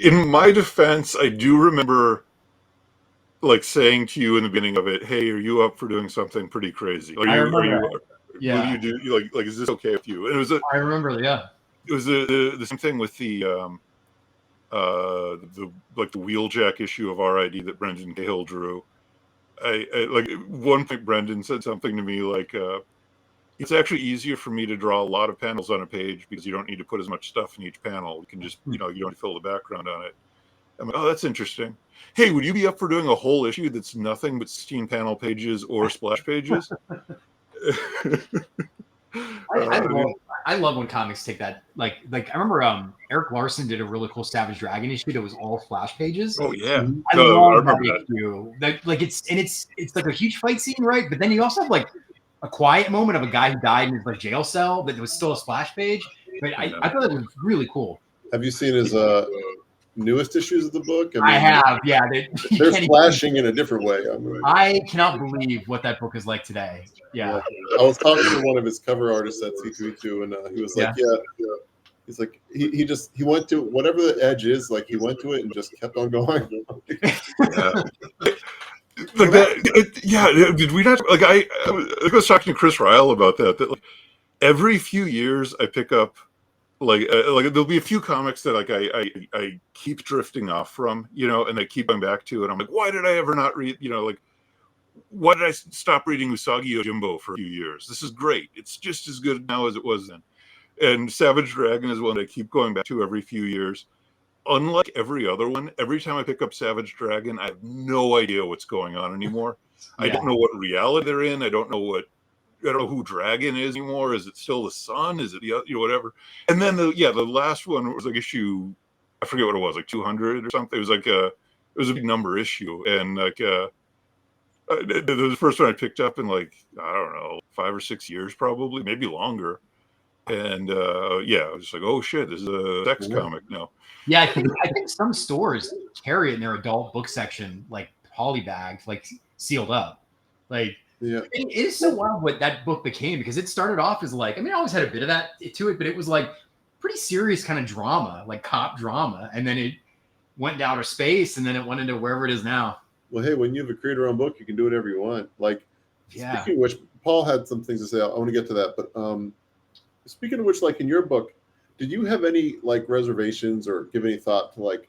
In my defense, I do remember like saying to you in the beginning of it, "Hey, are you up for doing something pretty crazy? Will you do like is this okay with you?" And it was I remember, yeah. It was the same thing with the Wheeljack issue of RID that Brendan Cahill drew. I like at one point Brendan said something to me like. It's actually easier for me to draw a lot of panels on a page because you don't need to put as much stuff in each panel. You can just, you don't fill the background on it. I'm like, oh, that's interesting. Hey, would you be up for doing a whole issue that's nothing but 16 panel pages or splash pages? I love I love when comics take that like I remember Eric Larson did a really cool Savage Dragon issue that was all splash pages. Oh yeah, I I love that remember that. issue. Like it's like a huge fight scene, right? But then you also have like a quiet moment of a guy who died in his like jail cell, but it was still a splash page. But I thought that was really cool. Have you seen his newest issues of the book? I have, yeah. They're splashing in a different way. I cannot believe what that book is like today. Yeah. I was talking to one of his cover artists at C2E2, and he was like, yeah. He's like, he went to whatever the edge is, like he went to it and just kept on going. Like that, did we not? Like I was talking to Chris Ryle about that. That like every few years I pick up like there'll be a few comics that like I keep drifting off from, you know, and I keep going back to, and I'm like, why did I ever not read? You know, like why did I stop reading Usagi Yojimbo for a few years? This is great. It's just as good now as it was then. And Savage Dragon is one that I keep going back to every few years. Unlike every other one, every time I pick up Savage Dragon, I have no idea what's going on anymore. I don't know what reality they're in. I don't know who Dragon is anymore. Is it still the sun? Is it the other, you know, whatever? And then the last one was like issue, I forget what it was, like 200 or something. It was like it was a big number issue, and like the first one I picked up in like I don't know 5 or 6 years probably, maybe longer. And I was just like, oh shit, this is a sex comic now. Yeah, I think some stores carry it in their adult book section, like polybagged, like sealed up. Like, it is so wild what that book became, because it started off as like, I mean, I always had a bit of that to it, but it was like pretty serious kind of drama, like cop drama, and then it went to outer space, and then it went into wherever it is now. Well, hey, when you have a creator-owned book, you can do whatever you want. Like, speaking of which, Paul had some things to say. I want to get to that, but speaking of which, like in your book, did you have any like reservations or give any thought to like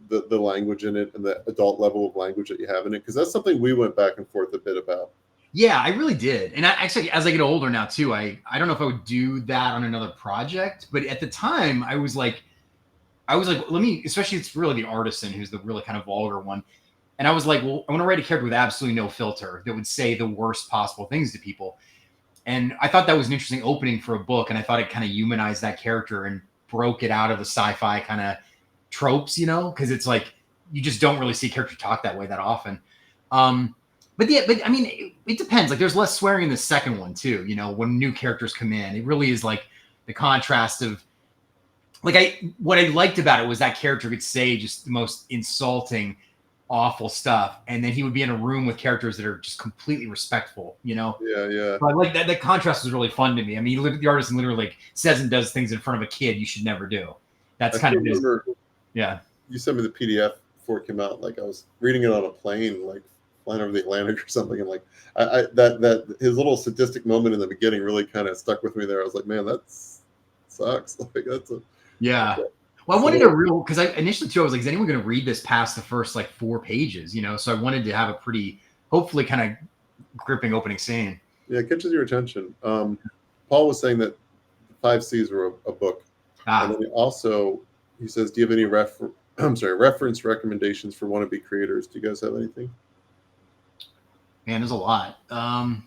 the language in it and the adult level of language that you have in it? Because that's something we went back and forth a bit about. Yeah, I really did. And I actually, as I get older now too, I don't know if I would do that on another project, but at the time I was like, let me, especially it's really the Artisan who's the really kind of vulgar one. And I was like, well, I want to write a character with absolutely no filter that would say the worst possible things to people. And I thought that was an interesting opening for a book. And I thought it kind of humanized that character and broke it out of the sci-fi kind of tropes, you know, because it's like, you just don't really see characters talk that way that often. But I mean, it depends. Like there's less swearing in the second one too, you know, when new characters come in, it really is like the contrast of like, what I liked about it was that character could say just the most insulting, awful stuff, and then he would be in a room with characters that are just completely respectful, you know. So I like that. The contrast was really fun to me. I mean, the Artisan literally like says and does things in front of a kid you should never do. That's kind of you sent me the PDF before it came out. Like I was reading it on a plane, like flying over the Atlantic or something, and like that his little sadistic moment in the beginning really kind of stuck with me there. I was like, man, that sucks. Like that's Well, I wanted because I initially too, I was like, is anyone going to read this past the first like 4 pages? You know, so I wanted to have a pretty, hopefully, kind of gripping opening scene. Yeah, it catches your attention. Paul was saying that 5 C's were a book, and then he says, do you have any reference recommendations for wannabe creators? Do you guys have anything? Man, there's a lot. God.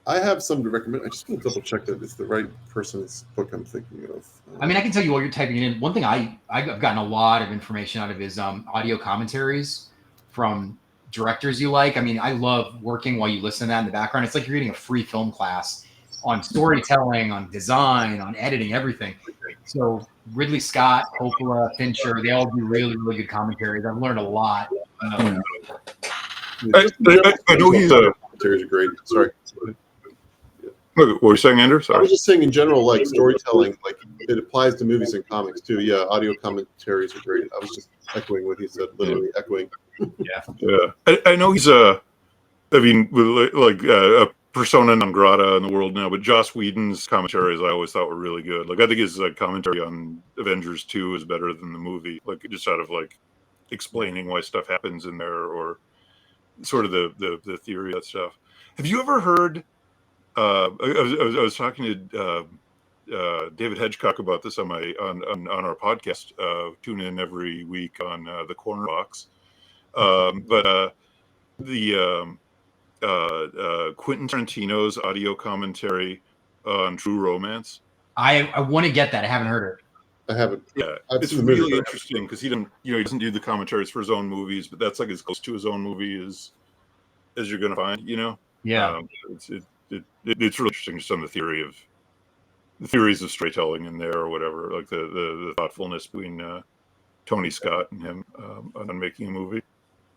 I have some to recommend. I just want to double check that it's the right person's book I'm thinking of. I mean, I can tell you while you're typing it in. One thing I've gotten a lot of information out of is audio commentaries from directors you like. I mean, I love working while you listen to that in the background. It's like you're reading a free film class on storytelling, on design, on editing, everything. So Ridley Scott, Coppola, Fincher, they all do really, really good commentaries. I've learned a lot. I know he's commentaries are great. Sorry. What were you saying, Andrew? Sorry. I was just saying in general, like storytelling, like it applies to movies and comics too. Yeah, audio commentaries are great. I was just echoing what he said, literally echoing. I know he's a persona non grata in the world now, but Joss Whedon's commentaries I always thought were really good. Like I think his commentary on Avengers 2 is better than the movie. Like just out of like explaining why stuff happens in there or sort of the theory of that stuff. Have you ever heard? I was talking to David Hedgecock about this on our podcast. Tune in every week on the Corner Box. But the Quentin Tarantino's audio commentary on True Romance. I want to get that. I haven't heard it. I haven't. Yeah, I've it's seen the movie, really but- interesting because he doesn't do the commentaries for his own movies, but that's like as close to his own movie as you're going to find. Yeah. It's really interesting, just on the theories of storytelling in there or whatever, like the thoughtfulness between Tony Scott and him on making a movie.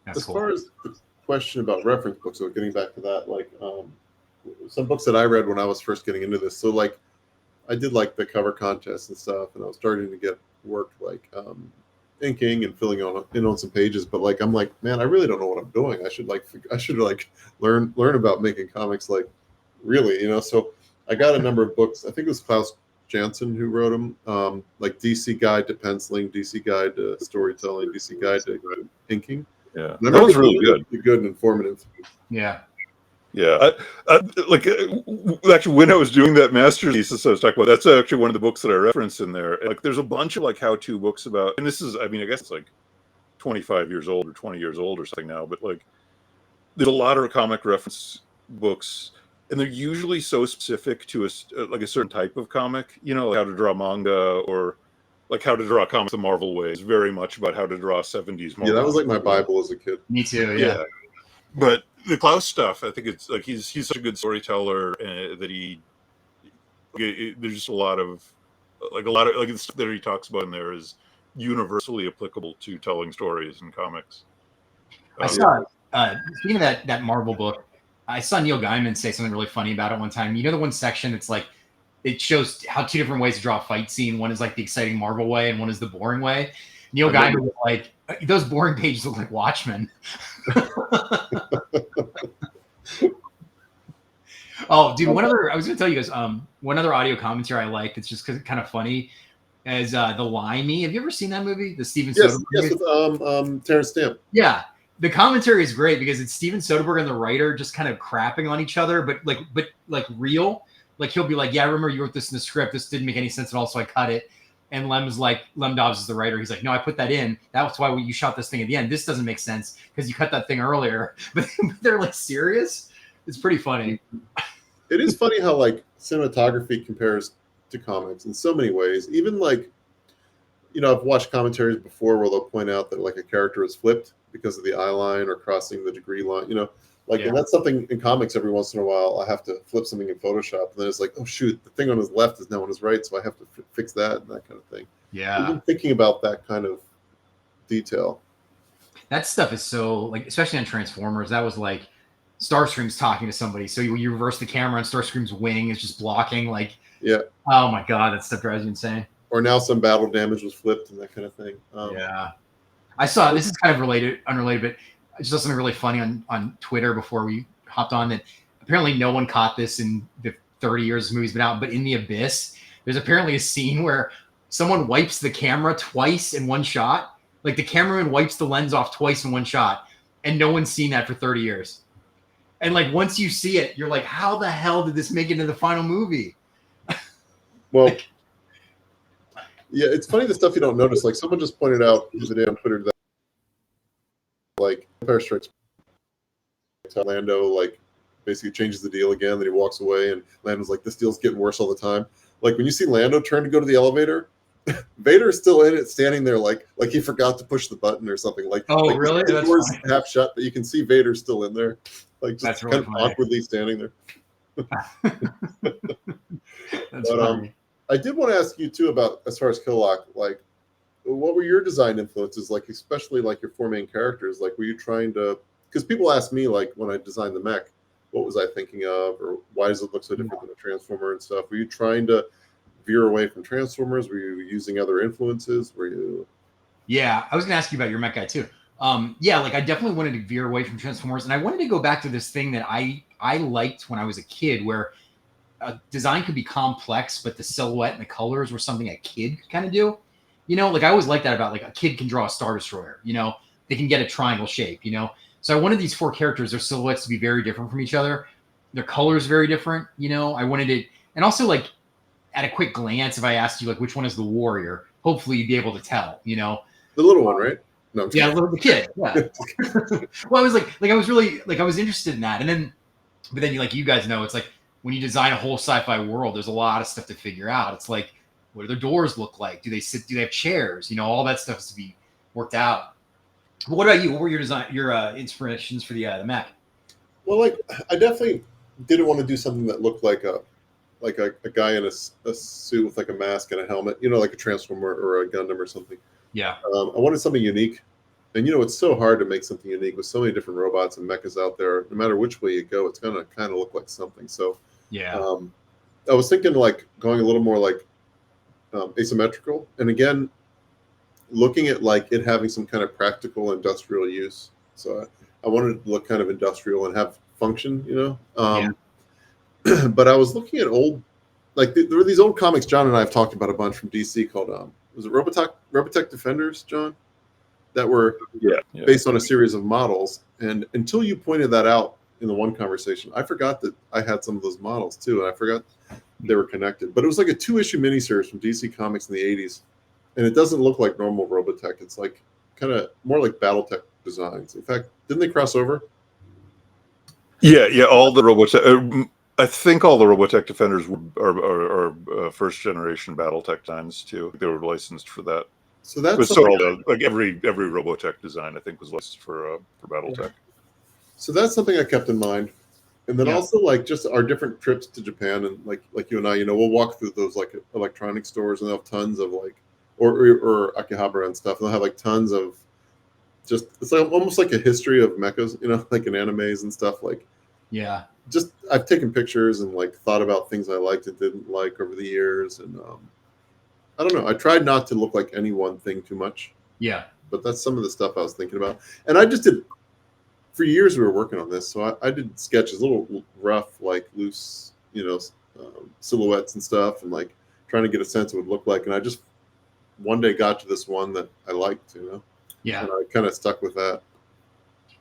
That's As cool. far as the question about reference books, so getting back to that, like some books that I read when I was first getting into this. So like I did like the cover contests and stuff, and I was starting to get work like inking and filling in on some pages. But like I'm like, man, I really don't know what I'm doing. I should learn about making comics, like really, So I got a number of books. I think it was Klaus Janson who wrote them, like DC Guide to Penciling, DC Guide to Storytelling, DC Guide to Inking. Yeah, And I that was remember really it good and informative. Yeah. Yeah, actually, when I was doing that master's thesis, I was talking about, that's actually one of the books that I referenced in there. Like, there's a bunch of like how-to books about, and this is, I mean, I guess it's like 25 years old or 20 years old or something now, but like, there's a lot of comic reference books, and they're usually so specific to a certain type of comic, like how to draw manga or like how to draw comics the Marvel way. It's very much about how to draw 70s Marvel. Yeah, that was like my Bible as a kid. Me too. Yeah. But the Klaus stuff, I think it's like he's such a good storyteller that there's just a lot of the stuff that he talks about in there is universally applicable to telling stories in comics. I saw speaking of that Marvel book, I saw Neil Gaiman say something really funny about it one time. The one section it's like it shows how two different ways to draw a fight scene. One is like the exciting Marvel way, and one is the boring way. Neil Gaiman was like, those boring pages look like Watchmen. Oh, dude, I was going to tell you guys, one other audio commentary I like that's just kind of funny is The Limey. Have you ever seen that movie? The Steven Soderbergh movie? Yes, with Terrence Stamp. Yeah. The commentary is great because it's Steven Soderbergh and the writer just kind of crapping on each other, but real. Like he'll be like, yeah, I remember you wrote this in the script. This didn't make any sense at all, so I cut it. And Lem Dobbs is the writer. He's like, no, I put that in. That's why you shot this thing at the end. This doesn't make sense because you cut that thing earlier. But they're like serious. It's pretty funny. It is funny how like cinematography compares to comics in so many ways. Even like, I've watched commentaries before where they'll point out that like a character is flipped because of the eye line or crossing the degree line, and that's something in comics every once in a while. I have to flip something in Photoshop, and then it's like, oh shoot, the thing on his left is now on his right, so I have to fix that and that kind of thing. Yeah. Even thinking about that kind of detail. That stuff is so like, especially on Transformers, that was like Starscream's talking to somebody. So you reverse the camera and Starscream's wing is just blocking. Like, yeah. Oh my God, that stuff drives you insane. Or now some battle damage was flipped and that kind of thing. Yeah. I saw, this is kind of unrelated, but I just saw something really funny on Twitter before we hopped on that apparently no one caught this in the 30 years this movie's been out, but in The Abyss, there's apparently a scene where someone wipes the camera twice in one shot. Like the cameraman wipes the lens off twice in one shot, and no one's seen that for 30 years. And like once you see it, you're like, how the hell did this make it into the final movie? Well, yeah, it's funny the stuff you don't notice. Like someone just pointed out the day on Twitter that like Empire Strikes Back, Lando like basically changes the deal again, then he walks away, and Lando's like, this deal's getting worse all the time. Like when you see Lando turn to go to the elevator, Vader's still in it, standing there like he forgot to push the button or something. Like, oh really? The door's half shut, but you can see Vader still in there, like just that's really kind of awkwardly standing there. That's funny. I did want to ask you too about, as far as Killock, like what were your design influences, like especially like your four main characters? Like were you trying to, because people ask me like when I designed the mech, what was I thinking of, or why does it look so different than a Transformer and stuff? Were you trying to veer away from Transformers? Were you using other influences? Were you? Yeah, I was gonna ask you about your mech guy too. Yeah, like I definitely wanted to veer away from Transformers, and I wanted to go back to this thing that I liked when I was a kid, where design could be complex, but the silhouette and the colors were something a kid could kind of do. Like I always liked that about like a kid can draw a Star Destroyer. They can get a triangle shape. So I wanted these four characters, their silhouettes to be very different from each other, their colors very different. I wanted it, and also like at a quick glance, if I asked you like which one is the warrior, hopefully you'd be able to tell. You know, The little one, right? No, I'm yeah, kidding. the kid. Yeah. Well, I was I was really I was interested in that, and then, but then you guys know, it's like when you design a whole sci-fi world, there's a lot of stuff to figure out. It's like, what do their doors look like? Do they have chairs? You know, all that stuff has to be worked out. But what about you? What were your inspirations for the mech? Well, like I definitely didn't want to do something that looked like a guy in a suit with like a mask and a helmet, you know, like a Transformer or a Gundam or something. Yeah. I wanted something unique. And, you know, it's so hard to make something unique with so many different robots and mechas out there. No matter which way you go, it's going to kind of look like something. So, yeah, I was thinking like going a little more like asymmetrical. And again, looking at like it having some kind of practical industrial use. So I wanted it to look kind of industrial and have function, you know. But I was looking at old, like there were these old comics John and I have talked about a bunch from DC called, was it Robotech Defenders, John? That were based on a series of models. And until you pointed that out in the one conversation, I forgot that I had some of those models too. And I forgot they were connected. But it was like a 2-issue miniseries from DC Comics in the 80s. And it doesn't look like normal Robotech. It's like kind of more like Battletech designs. In fact, didn't they cross over? Yeah. All the Robotech. I think all the Robotech Defenders are first generation Battletech designs too. They were licensed for that. So that's like every Robotech design I think was licensed for Battletech. So that's something I kept in mind. And then also like just our different trips to Japan, and like you and I, you know, we'll walk through those like electronic stores and they'll have tons of like or Akihabara and stuff. And they'll have like tons of just, it's like almost like a history of mechas, you know, like in animes and stuff. Like just I've taken pictures and like thought about things I liked and didn't like over the years. And I don't know. I tried not to look like any one thing too much. Yeah. But that's some of the stuff I was thinking about. And I just did, for years we were working on this. So I did sketches, little rough, like loose, you know, silhouettes and stuff, and like trying to get a sense of what it would look like. And I just one day got to this one that I liked, you know? Yeah. And I kind of stuck with that.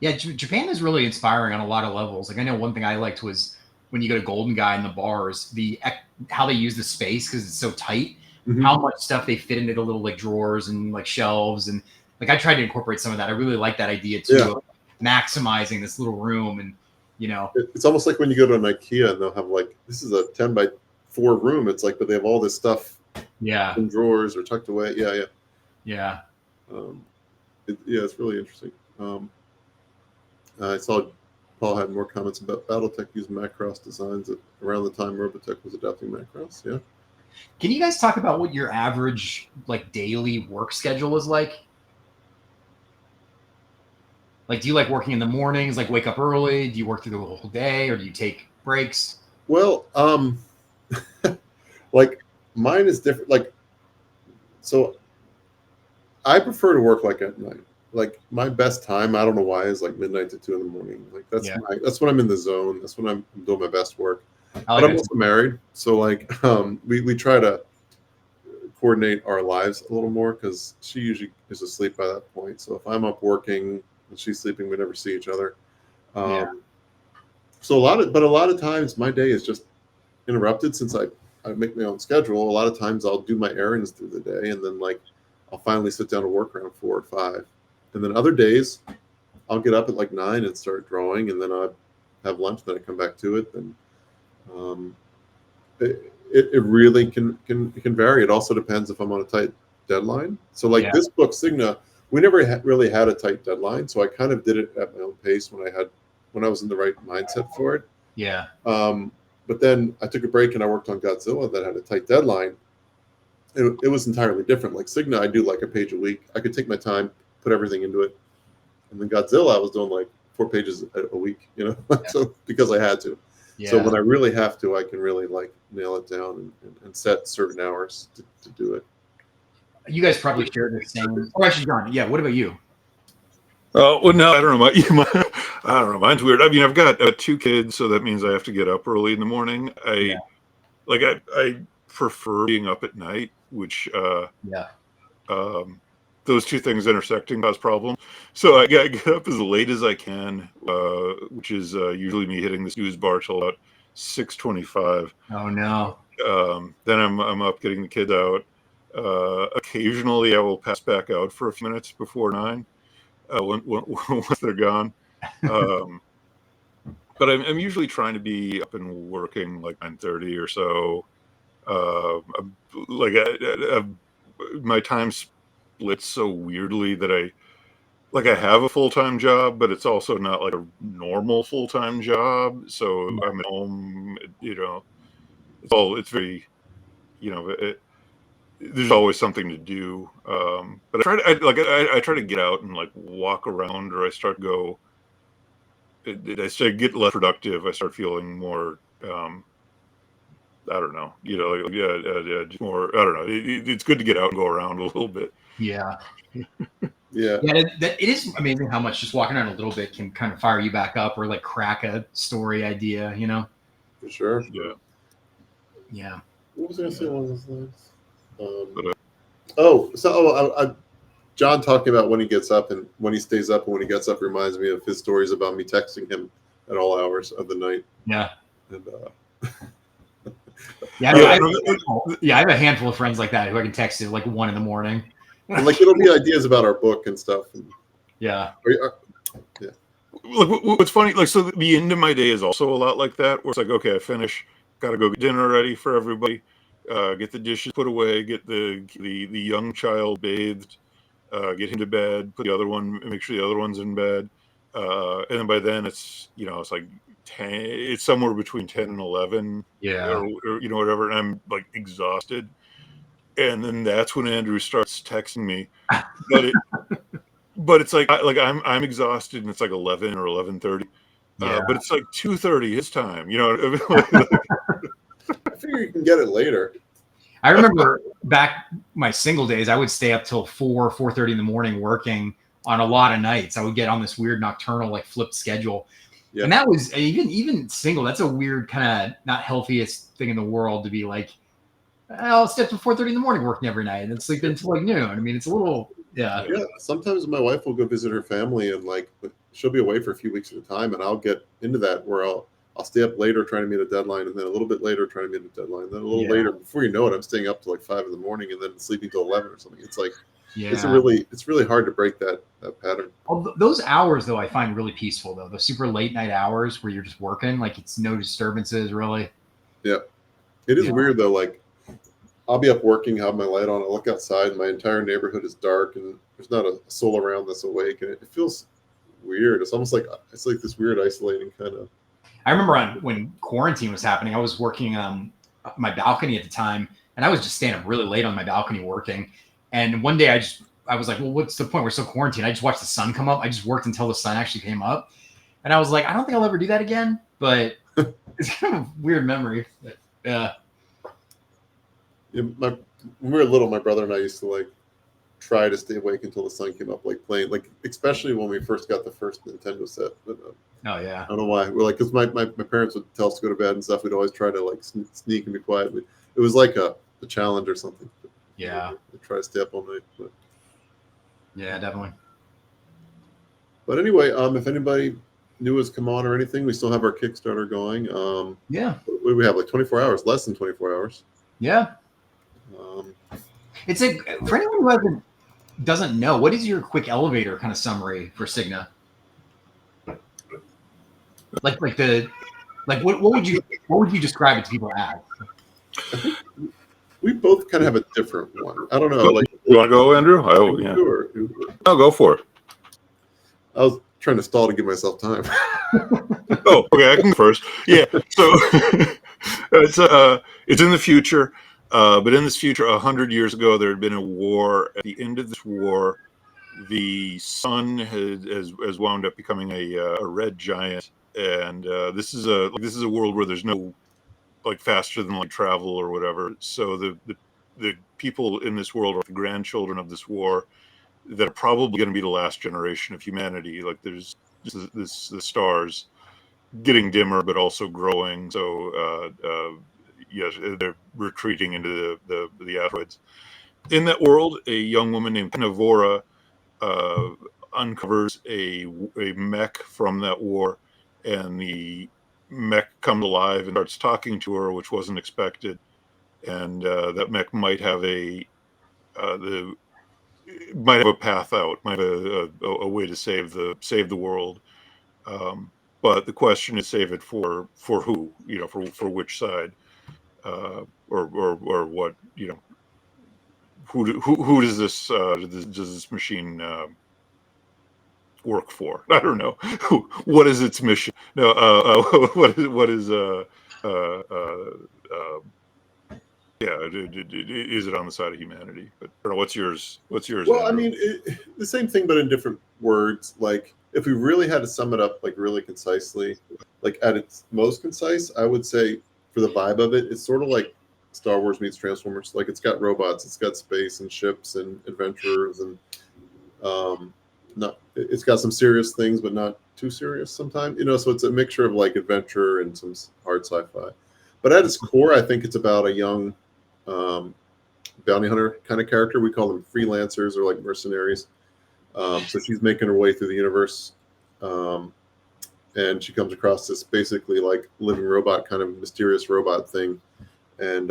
Yeah. Japan is really inspiring on a lot of levels. Like I know one thing I liked was when you go to Golden Guy in the bars, how they use the space because it's so tight. Mm-hmm. How much stuff they fit into the little like drawers and like shelves, and like I tried to incorporate some of that. I really like that idea too, of maximizing this little room. And you know, it's almost like when you go to an IKEA and they'll have like, this is a 10x4 room. It's like, but they have all this stuff in drawers or tucked away. Yeah. It's really interesting. I saw Paul had more comments about Battletech using Macross designs around the time Robotech was adapting Macross. Yeah. Can you guys talk about what your average like daily work schedule is like? Like, do you like working in the mornings, like wake up early? Do you work through the whole day, or do you take breaks? Well, like mine is different. Like, so I prefer to work like at night. Like my best time, I don't know why, is like midnight to 2 in the morning. Like that's when I'm in the zone. That's when I'm doing my best work. But I'm also married, so like we try to coordinate our lives a little more because she usually is asleep by that point. So if I'm up working and she's sleeping, we never see each other. So a lot of times my day is just interrupted since I make my own schedule. A lot of times I'll do my errands through the day, and then like I'll finally sit down to work around 4 or 5. And then other days I'll get up at like 9 and start drawing, and then I have lunch, then I come back to it. And it really can vary. It also depends if I'm on a tight deadline. So like this book, SIGNA, we never really had a tight deadline. So I kind of did it at my own pace when I was in the right mindset for it. Yeah. But then I took a break and I worked on Godzilla that had a tight deadline. It was entirely different. Like SIGNA, I do like a page a week. I could take my time, put everything into it. And then Godzilla, I was doing like 4 pages a week, you know, so because I had to. Yeah. So when I really have to, I can really like nail it down and set certain hours to do it. You guys probably share the same. Oh, actually, John. Yeah. What about you? Well, no, I don't know. I don't know. Mine's weird. I mean, I've got 2 kids, so that means I have to get up early in the morning. I prefer being up at night, which those 2 things intersecting cause problems. So I get up as late as I can, which is usually me hitting the snooze bar till about 6:25. Oh no! Then I'm up getting the kids out. Occasionally, I will pass back out for a few minutes before 9 once they're gone. But I'm usually trying to be up and working like 9:30 or so. Like my time splits so weirdly that I have a full-time job, but it's also not like a normal full-time job. So I'm at home, it's very, there's always something to do. But I try to get out and like walk around, or I start to go. I start to get less productive. I start feeling more. I don't know. Just more. I don't know. It's good to get out and go around a little bit. Yeah. Yeah. Yeah, it is amazing how much just walking around a little bit can kind of fire you back up or like crack a story idea, For sure. Yeah. Yeah. What was I going to say along those lines? John talking about when he gets up and when he stays up and when he gets up reminds me of his stories about me texting him at all hours of the night. Yeah. And, I have a handful of friends like that who I can text at like 1 a.m. and like it'll be ideas about our book and stuff. Yeah. Yeah. Look, what's funny, like, so the end of my day is also a lot like that, where it's like, okay, I finish, got to go get dinner ready for everybody, get the dishes put away, get the young child bathed, get him to bed, make sure the other one's in bed, and then by then it's it's like 10, it's somewhere between 10 and 11, Yeah. or whatever, and I'm like exhausted, and then that's when Andrew starts texting me, but it's like I'm exhausted, and it's like 11 or 11:30. Yeah. But it's like 2:30 his time. I figure you can get it later. I remember back my single days, I would stay up till 4:30 in the morning working on a lot of nights. I would get on this weird nocturnal like flipped schedule. Yeah. And that was even single. That's a weird kind of not healthiest thing in the world to be like, I'll stay up till 4:30 in the morning working every night and sleep until like noon. I mean, it's a little, yeah. Yeah. Sometimes my wife will go visit her family and like she'll be away for a few weeks at a time, and I'll get into that where I'll stay up later trying to meet a deadline, and then a little bit later trying to meet a deadline, and then a little later. Before you know it, I'm staying up to like 5 in the morning and then sleeping till 11 or something. It's like it's really hard to break that pattern. Well, those hours though I find really peaceful though. The super late night hours where you're just working, like it's no disturbances really. Yeah, it is weird though. Like I'll be up working, have my light on, I look outside, my entire neighborhood is dark, and there's not a soul around that's awake, and it feels weird. It's almost like this weird isolating kind of. I remember when quarantine was happening, I was working on my balcony at the time, and I was just staying up really late on my balcony working. And one day I was like, well, what's the point? We're still quarantined. I just watched the sun come up. I just worked until the sun actually came up. And I was like, I don't think I'll ever do that again, but it's kind of a weird memory. But, yeah, when we were little, my brother and I used to like try to stay awake until the sun came up, like playing, like especially when we first got the first Nintendo set. But oh yeah, I don't know why. We're like, because my parents would tell us to go to bed and stuff. We'd always try to like sneak and be quiet. It was like a challenge or something. Yeah, we'd try to stay up all night. But. Yeah, definitely. But anyway, if anybody new has come on or anything, we still have our Kickstarter going. Yeah. What do we have? Like 24 hours, less than 24 hours. Yeah. It's for anyone who doesn't know, what is your quick elevator kind of summary for SIGNA? Like what would you describe it to people as? We both kind of have a different one. I don't know. Like, you want to go, Andrew? Oh, yeah. I'll go for it. I was trying to stall to give myself time. Oh, okay. I can go first. Yeah. So it's in the future. But in this future, 100 years ago, there had been a war. At the end of this war, the sun has wound up becoming a red giant, and this is a world where there's no like faster than light travel or whatever. So the people in this world are the grandchildren of this war that are probably going to be the last generation of humanity. Like there's the stars getting dimmer, but also growing. So yes, they're retreating into the asteroids. In that world, a young woman named Navora uncovers a mech from that war, and the mech comes alive and starts talking to her, which wasn't expected. and that mech might have might have a path out, might have a way to save the world. But the question is, save it for who? For which side, or what? Who does this machine work for? I don't know. What is its mission? No. What is yeah, is it on the side of humanity? But I don't know, what's yours? Well, I Andrew? mean, the same thing, but in different words. Like, if we really had to sum it up, like really concisely, like at its most concise, I would say for the vibe of it, it's sort of like Star Wars meets Transformers. Like, it's got robots, it's got space and ships and adventurers, and it's got some serious things, but not too serious sometimes. So it's a mixture of like adventure and some hard sci-fi. But at its core, I think it's about a young bounty hunter kind of character. We call them freelancers or like mercenaries. So she's making her way through the universe, and she comes across this basically like living robot, kind of mysterious robot thing, and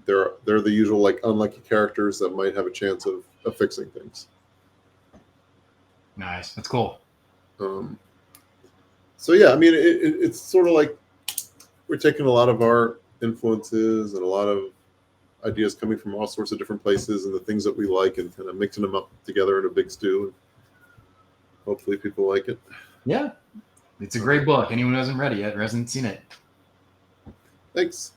they're the usual like unlucky characters that might have a chance of fixing things. Nice, that's cool. So yeah, I mean, it's sort of like we're taking a lot of our influences and a lot of ideas coming from all sorts of different places and the things that we like, and kind of mixing them up together in a big stew. Hopefully people like it. Yeah, it's a great book. Anyone who hasn't read it yet or hasn't seen it, Thanks.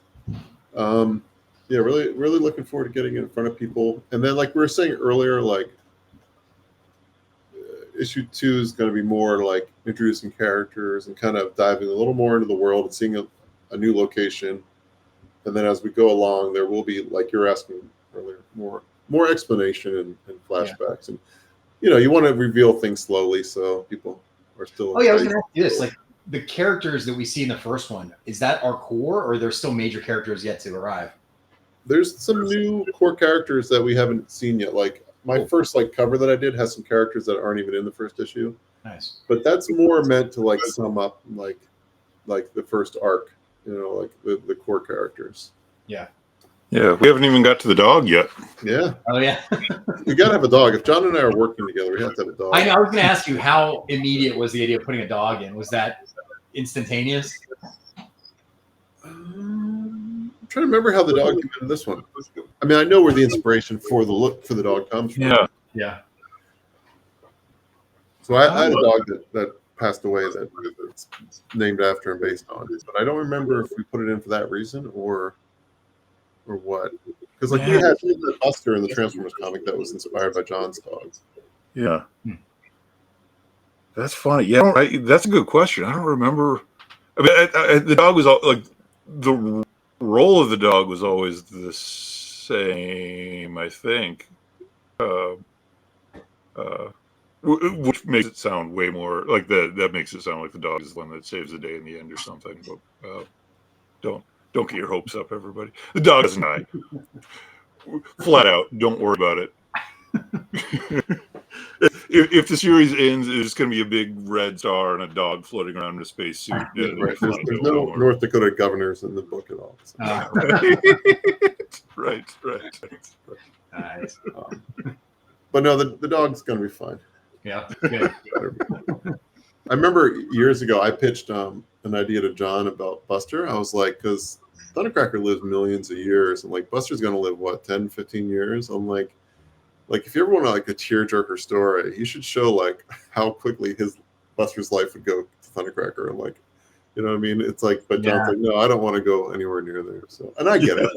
Yeah, really, really looking forward to getting it in front of people. And then, like we were saying earlier, like issue 2 is going to be more like introducing characters and kind of diving a little more into the world and seeing a new location. And then as we go along, there will be, like you're asking earlier, more explanation and flashbacks. And you want to reveal things slowly so people are still. Oh yeah, I was going to ask you this: like the characters that we see in the first one, is that our core, or are there still major characters yet to arrive? There's some new core characters that we haven't seen yet. Like my first like cover that I did has some characters that aren't even in the first issue. Nice. But that's more meant to like sum up like the first arc. Like the core characters. Yeah. Yeah, we haven't even got to the dog yet. Yeah. Oh yeah. We gotta have a dog. If John and I are working together, we have to have a dog. I know. I was going to ask you, how immediate was the idea of putting a dog in? Was that instantaneous? I'm trying to remember how the dog came in this one. I mean, I know where the inspiration for the look for the dog comes from. Yeah. Yeah. So I had a dog that passed away that it's named after and based on it, but I don't remember if we put it in for that reason or what. Because like we had Buster in the Transformers comic that was inspired by John's dog. Yeah. That's funny. Yeah, that's a good question. I don't remember. I mean, the dog was like the role of the dog was always the same, I think. Which makes it sound way more like that makes it sound like the dog is the one that saves the day in the end or something. But don't get your hopes up, everybody. The dog doesn't die. Flat out, don't worry about it. If the series ends, it's going to be a big red star and a dog floating around in a spacesuit. Right. There's no North Dakota governors in the book at all. So. Right. Nice. But no, the dog's going to be fine. Yeah. Good. I remember years ago I pitched an idea to John about Buster. I was like, because Thundercracker lives millions of years, and like Buster's going to live what 10, 15 years. I'm like if you ever want like a tearjerker story, you should show like how quickly Buster's life would go to Thundercracker, and like, you know what I mean? It's like, but John's like, no, I don't want to go anywhere near there. So, and I get it.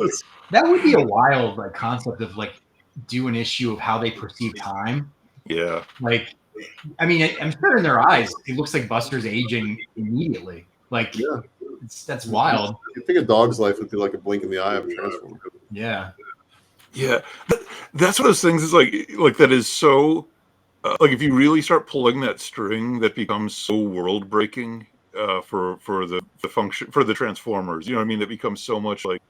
That would be a wild like concept of like do an issue of how they perceive time. Yeah. Like, I mean, I'm sure in their eyes, it looks like Buster's aging immediately. Like, yeah, that's wild. I think a dog's life would be like a blink in the eye of a Transformer. Yeah. Yeah. That's one of those things is like that is so, like if you really start pulling that string that becomes so world breaking for the function, for the Transformers, you know what I mean? That becomes so much like,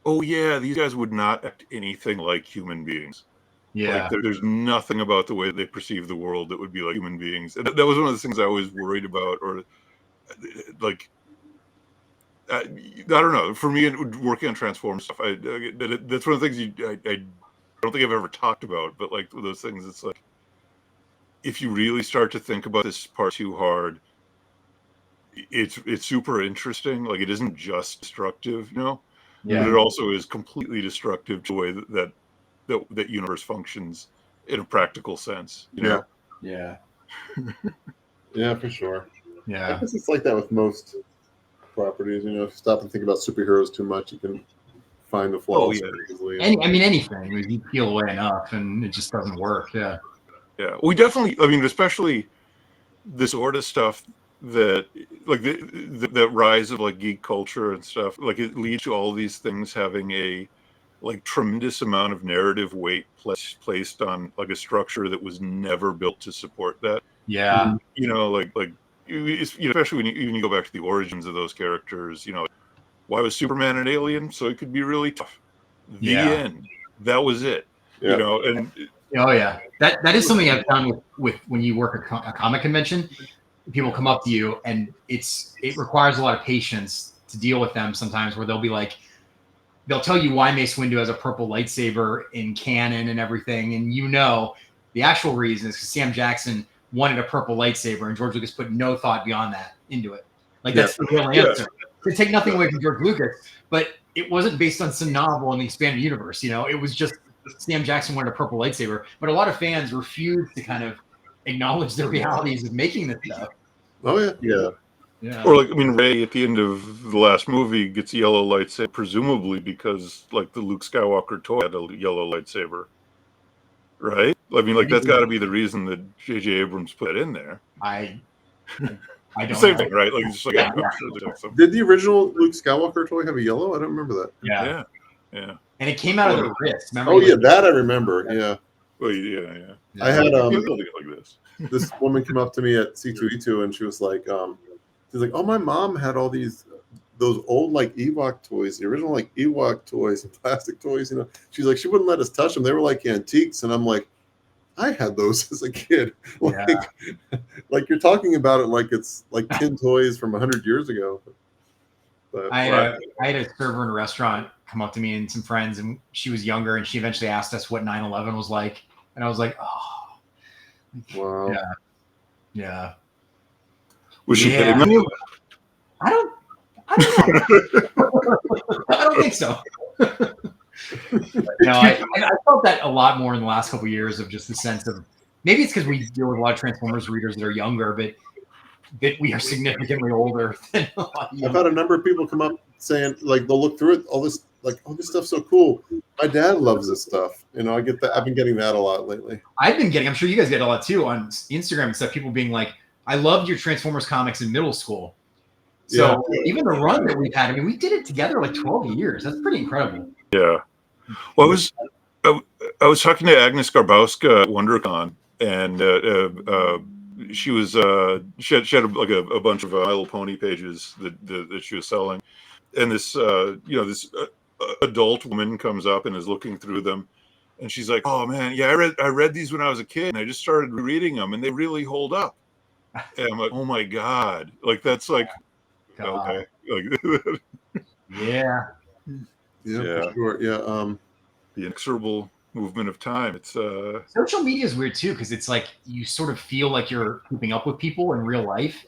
oh yeah, these guys would not act anything like human beings. Yeah. Like there's nothing about the way they perceive the world that would be like human beings. And that was one of the things I always worried about, or like I don't know. For me, working on Transformers stuff, that's one of the things I don't think I've ever talked about. But like those things, it's like if you really start to think about this part too hard, it's super interesting. Like it isn't just destructive, but it also is completely destructive to the way that universe functions in a practical sense. You know? Yeah. Yeah, for sure. I Yeah. guess it's like that with most properties. If you stop and think about superheroes too much, you can find the flaws very easily. Anything. You peel away enough, and it just doesn't work. Yeah. Yeah. We definitely. I mean, especially this sort of stuff that, like the rise of like geek culture and stuff. Like it leads to all these things having a like tremendous amount of narrative weight placed on like a structure that was never built to support that. Yeah. Especially when you go back to the origins of those characters, why was Superman an alien? So it could be really tough. The end. That was it. Yeah. And oh yeah, that is something I've found with when you work a comic convention. People come up to you, and it requires a lot of patience to deal with them sometimes, where they'll be like, they'll tell you why Mace Windu has a purple lightsaber in canon and everything, and the actual reason is because Sam Jackson wanted a purple lightsaber, and George Lucas put no thought beyond that into it. Like that's the real answer. To take nothing away from George Lucas, but it wasn't based on some novel in the expanded universe. It was just Sam Jackson wanted a purple lightsaber, but a lot of fans refused to kind of acknowledge the realities of making this stuff. Oh yeah. Or like, I mean, Rey at the end of the last movie gets a yellow lightsaber, presumably because like the Luke Skywalker toy had a yellow lightsaber, right? I mean, like that's got to be the reason that J.J. Abrams put it in there. I don't Same know. thing, right? Like, just like Yeah. Did the original Luke Skywalker toy have a yellow? I don't remember that. Yeah. Yeah. And it came out of the wrist. Remember? Oh yeah, that I remember. Yeah. Well, yeah. I had building it like this. This woman came up to me at C2E2 and she was like, she's like, oh, my mom had all those old like Ewok toys, the original like Ewok toys and plastic toys. She's like, she wouldn't let us touch them. They were like antiques, and I'm like, I had those as a kid. Like you're talking about it like it's like tin toys from 100 years ago. But I had a server in a restaurant come up to me and some friends, and she was younger, and she eventually asked us what 9/11 was like, and I was like, oh, wow. Yeah. Was she hitting on you? I don't know. I don't think so. No, I felt that a lot more in the last couple of years, of just the sense of, maybe it's because we deal with a lot of Transformers readers that are younger, but that we are significantly older than a lot of I've had a number of people come up saying, like, they'll look through it, all this, like, oh, this stuff's so cool. My dad loves this stuff. I get that. I've been getting that a lot lately. I'm sure you guys get a lot too on Instagram and stuff. People being like, I loved your Transformers comics in middle school. So even the run that we've had, I mean, we did it together like 12 years. That's pretty incredible. Yeah. Well, I was talking to Agnes Garbowska at WonderCon, and she was she had a bunch of My Little Pony pages that she was selling, and this this adult woman comes up and is looking through them, and she's like, "Oh man, yeah, I read these when I was a kid, and I just started reading them, and they really hold up." And I'm like, "Oh my god!" Like that's like, okay, like Yeah. For sure. Yeah. The inexorable movement of time. It's social media is weird too, because it's like you sort of feel like you're keeping up with people in real life,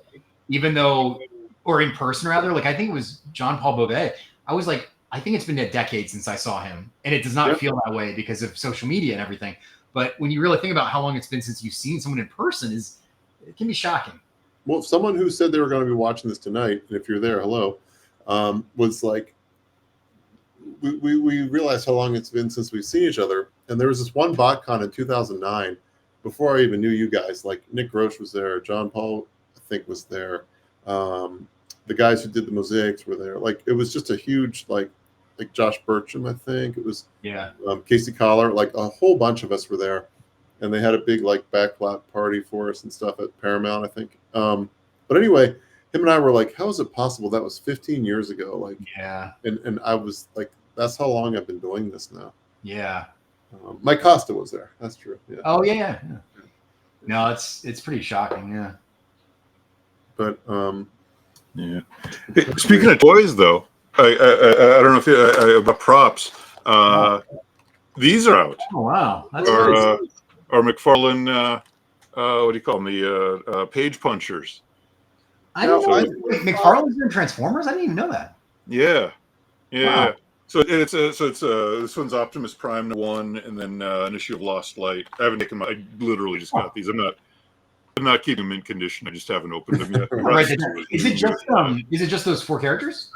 even though, or in person rather. Like I think it was John Paul Beauvais. I was like, I think it's been a decade since I saw him, and it does not feel that way because of social media and everything. But when you really think about how long it's been since you've seen someone in person, it can be shocking. Well, someone who said they were going to be watching this tonight, and if you're there, hello, was like, we realized how long it's been since we've seen each other. And there was this one BotCon in 2009, before I even knew you guys. Like Nick Roche was there, John Paul, I think, was there. The guys who did the mosaics were there. Like it was just a huge, like Josh Burcham, I think it was. Yeah. Casey Collar, like a whole bunch of us were there, and they had a big like backlot party for us and stuff at Paramount, I think. But anyway, him and I were like, how is it possible? That was 15 years ago. Like, yeah. And I was like, that's how long I've been doing this now. Yeah. Mike Costa was there. That's true. Yeah. Oh yeah. No, it's pretty shocking. Yeah. But Yeah. Hey, speaking of toys, though, I don't know if about props. These are out. Oh wow, that's Our nice. our McFarlane. What do you call them? The page punchers. I didn't know So McFarlane's doing Transformers. I didn't even know that. Yeah. Wow. So it's this one's Optimus Prime #1, and then an issue of Lost Light. I haven't taken I literally just got these. I'm not keeping them in condition. I just haven't opened them yet. Right. Is it just those 4 characters?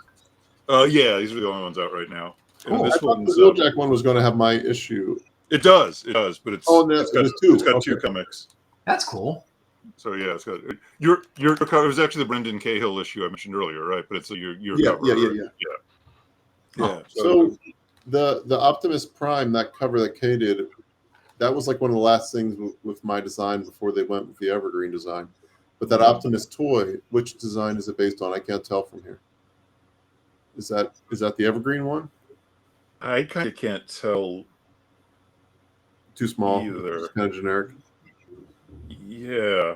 Yeah, these are the only ones out right now. And Cool. I this thought one's the Wheeljack one was going to have my issue. it does, but there's two. It's got Okay. 2 comics. That's cool. So yeah, it's got your cover. It was actually the Brendan Cahill issue I mentioned earlier, right? But it's your cover. Yeah. So the Optimus Prime, that cover that Kay did, that was like one of the last things with my design before they went with the Evergreen design. But that Optimus toy, which design is it based on? I can't tell from here. Is that the Evergreen one? I kind of can't tell. Too small. Either. Kind of generic. Yeah.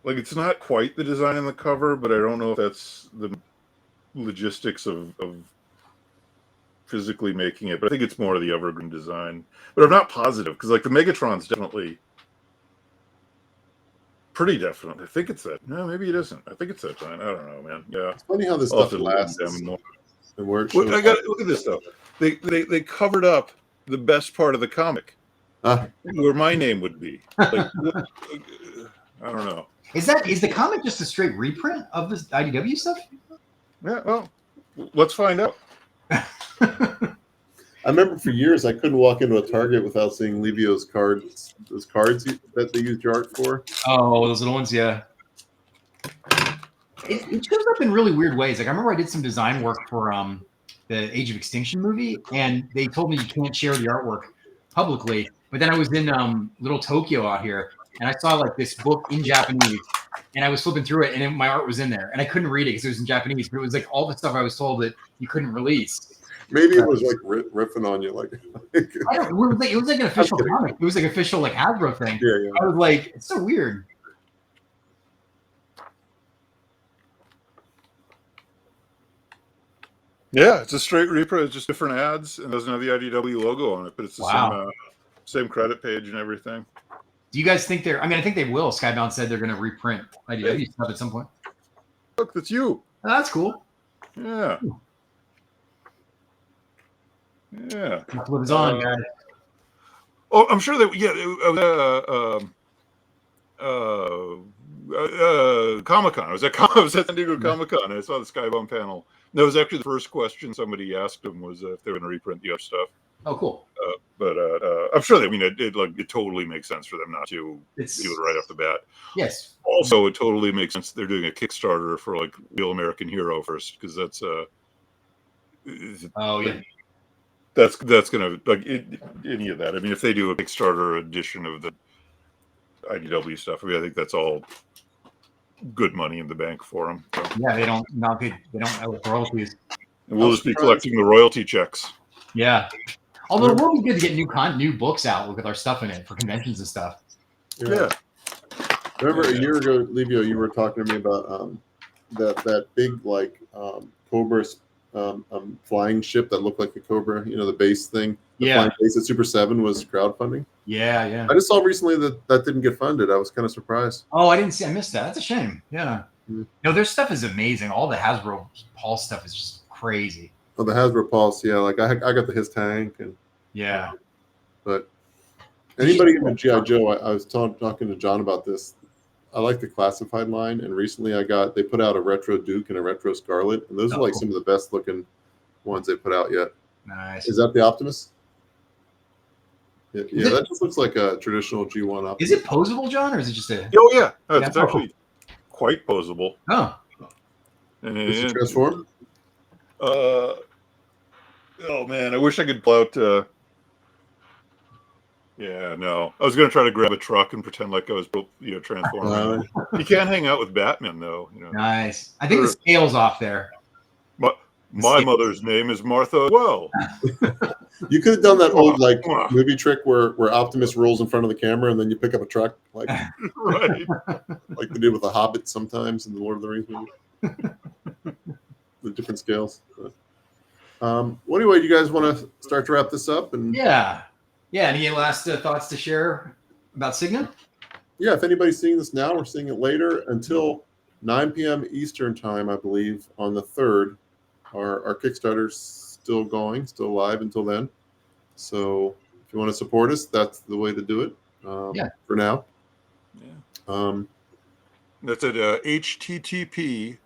Like, it's not quite the design on the cover, but I don't know if that's the logistics of physically making it. But I think it's more of the Evergreen design. But I'm not positive, because, like, the Megatron's definitely pretty definite. I think it's that. No, maybe it isn't. I think it's that design. I don't know, man. Yeah. It's funny how this I'll stuff have to lasts. more. And where it Look, shows look at this stuff. They covered up the best part of the comic, where my name would be. Like, I don't know. Is the comic just a straight reprint of this IDW stuff? Yeah, well, let's find out. I remember for years I couldn't walk into a Target without seeing Livio's cards, those cards that they used your art for. Oh, those little ones, yeah. It shows up in really weird ways. Like, I remember I did some design work for the Age of Extinction movie, and they told me you can't share the artwork publicly. But then I was in Little Tokyo out here, and I saw like this book in Japanese, and I was flipping through it, and my art was in there, and I couldn't read it because it was in Japanese. But it was like all the stuff I was told that you couldn't release. Maybe it was like riffing on you, like. I don't. It was like an official comic. It was like official like Hasbro thing. Yeah. I was like, it's so weird. Yeah, it's a straight reprint. It's just different ads, and doesn't have the IDW logo on it, but it's the same credit page and everything. Do you guys think they're? I mean, I think they will. Skybound said they're going to reprint IDW stuff at some point. Look, that's you. Oh, that's cool. Yeah. Yeah. That's what is on, guys. Oh, I'm sure that. Yeah. Comic-Con. I was at San Diego Comic-Con. I saw the Skybound panel. That was actually the first question somebody asked them was if they were going to reprint the other stuff. Oh, cool. But I'm sure that it totally makes sense for them not to do it right off the bat. Yes. Also, it totally makes sense they're doing a Kickstarter for like Real American Hero first, because that's Oh yeah. That's gonna like any of that. I mean, if they do a Kickstarter edition of the IDW stuff, I mean, I think that's all good money in the bank for them. So. Yeah, they don't owe royalties. And we'll just be collecting the royalty checks. Yeah. Although it will be good to get new books out with our stuff in it for conventions and stuff. Yeah. Remember a year ago, Livio, you were talking to me about that big like Cobra flying ship that looked like a Cobra, the base thing. The flying base at Super 7 was crowdfunding. Yeah. I just saw recently that didn't get funded. I was kind of surprised. Oh, I missed that. That's a shame. Yeah. Mm-hmm. No, their stuff is amazing. All the Hasbro Pulse stuff is just crazy. Oh, the Hasbro Pulse, yeah. Like I got the his tank and yeah. But anybody in the G.I. Joe, I was talking to John about this. I like the classified line, and recently they put out a retro Duke and a retro Scarlet, and those are like some of the best looking ones they put out yet. Nice. Is that the Optimus? Yeah, that just looks like a traditional G1 Optimus. Is it posable, John, or is it just a? Oh yeah, it's actually quite posable. Oh. Does it transform? Oh man, I wish I could pull out. Yeah, no. I was going to try to grab a truck and pretend like I was, transforming. You can't hang out with Batman, though. Nice. I think the scale's off there. My mother's name is Martha. Well, you could have done that old movie trick where Optimus rolls in front of the camera and then you pick up a truck, like right, like they did with the Hobbit sometimes in the Lord of the Rings movie. The different scales. Well, anyway, do you guys want to start to wrap this up? And Yeah. Any last thoughts to share about SIGNA? yeah, if anybody's seeing this now or seeing it later, until 9 p.m. Eastern time, I believe, on the 3rd, our Kickstarter's still going, still live until then. So if you want to support us, that's the way to do it for now. Yeah. That's at http://ki.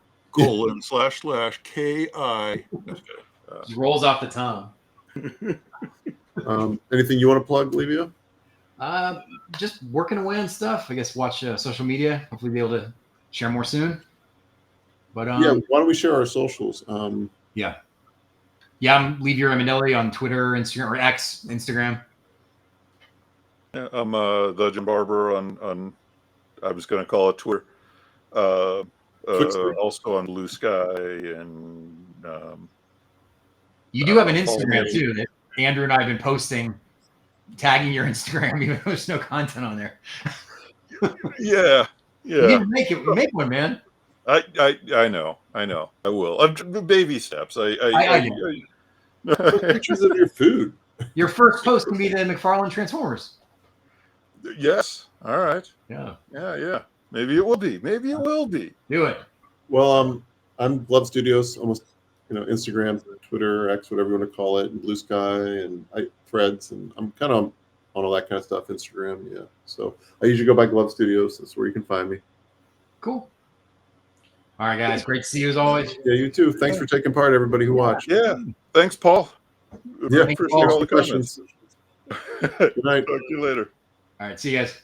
Just rolls off the tongue. Anything you want to plug, Livio? Just working away on stuff. I guess watch social media. Hopefully be able to share more soon. But yeah, why don't we share our socials? Yeah, I'm Livio Ramondelli on Twitter, Instagram, or X, Instagram. Yeah, I'm the Jim Barber on I was going to call it Twitter. Also on Blue Sky, and you do have an Instagram too that Andrew and I have been posting, tagging your Instagram, even though there's no content on there. Yeah. You need to make one, man. I know. I will. Baby steps. I Pictures of your food. Your first post can be the McFarlane Transformers. Yes. All right. Yeah. Maybe it will be. Do it. Well, I'm Glove Studios, almost, Instagram, Twitter, X, whatever you want to call it, and Blue Sky, and Threads, and I'm kind of on all that kind of stuff. Instagram, yeah. So I usually go by Glove Studios. That's where you can find me. Cool. All right, guys. Great to see you as always. Yeah, you too. Thanks for taking part, everybody who watched. Yeah. Thanks, Paul. Yeah, appreciate all the questions. Good night. Talk to you later. All right. See you guys.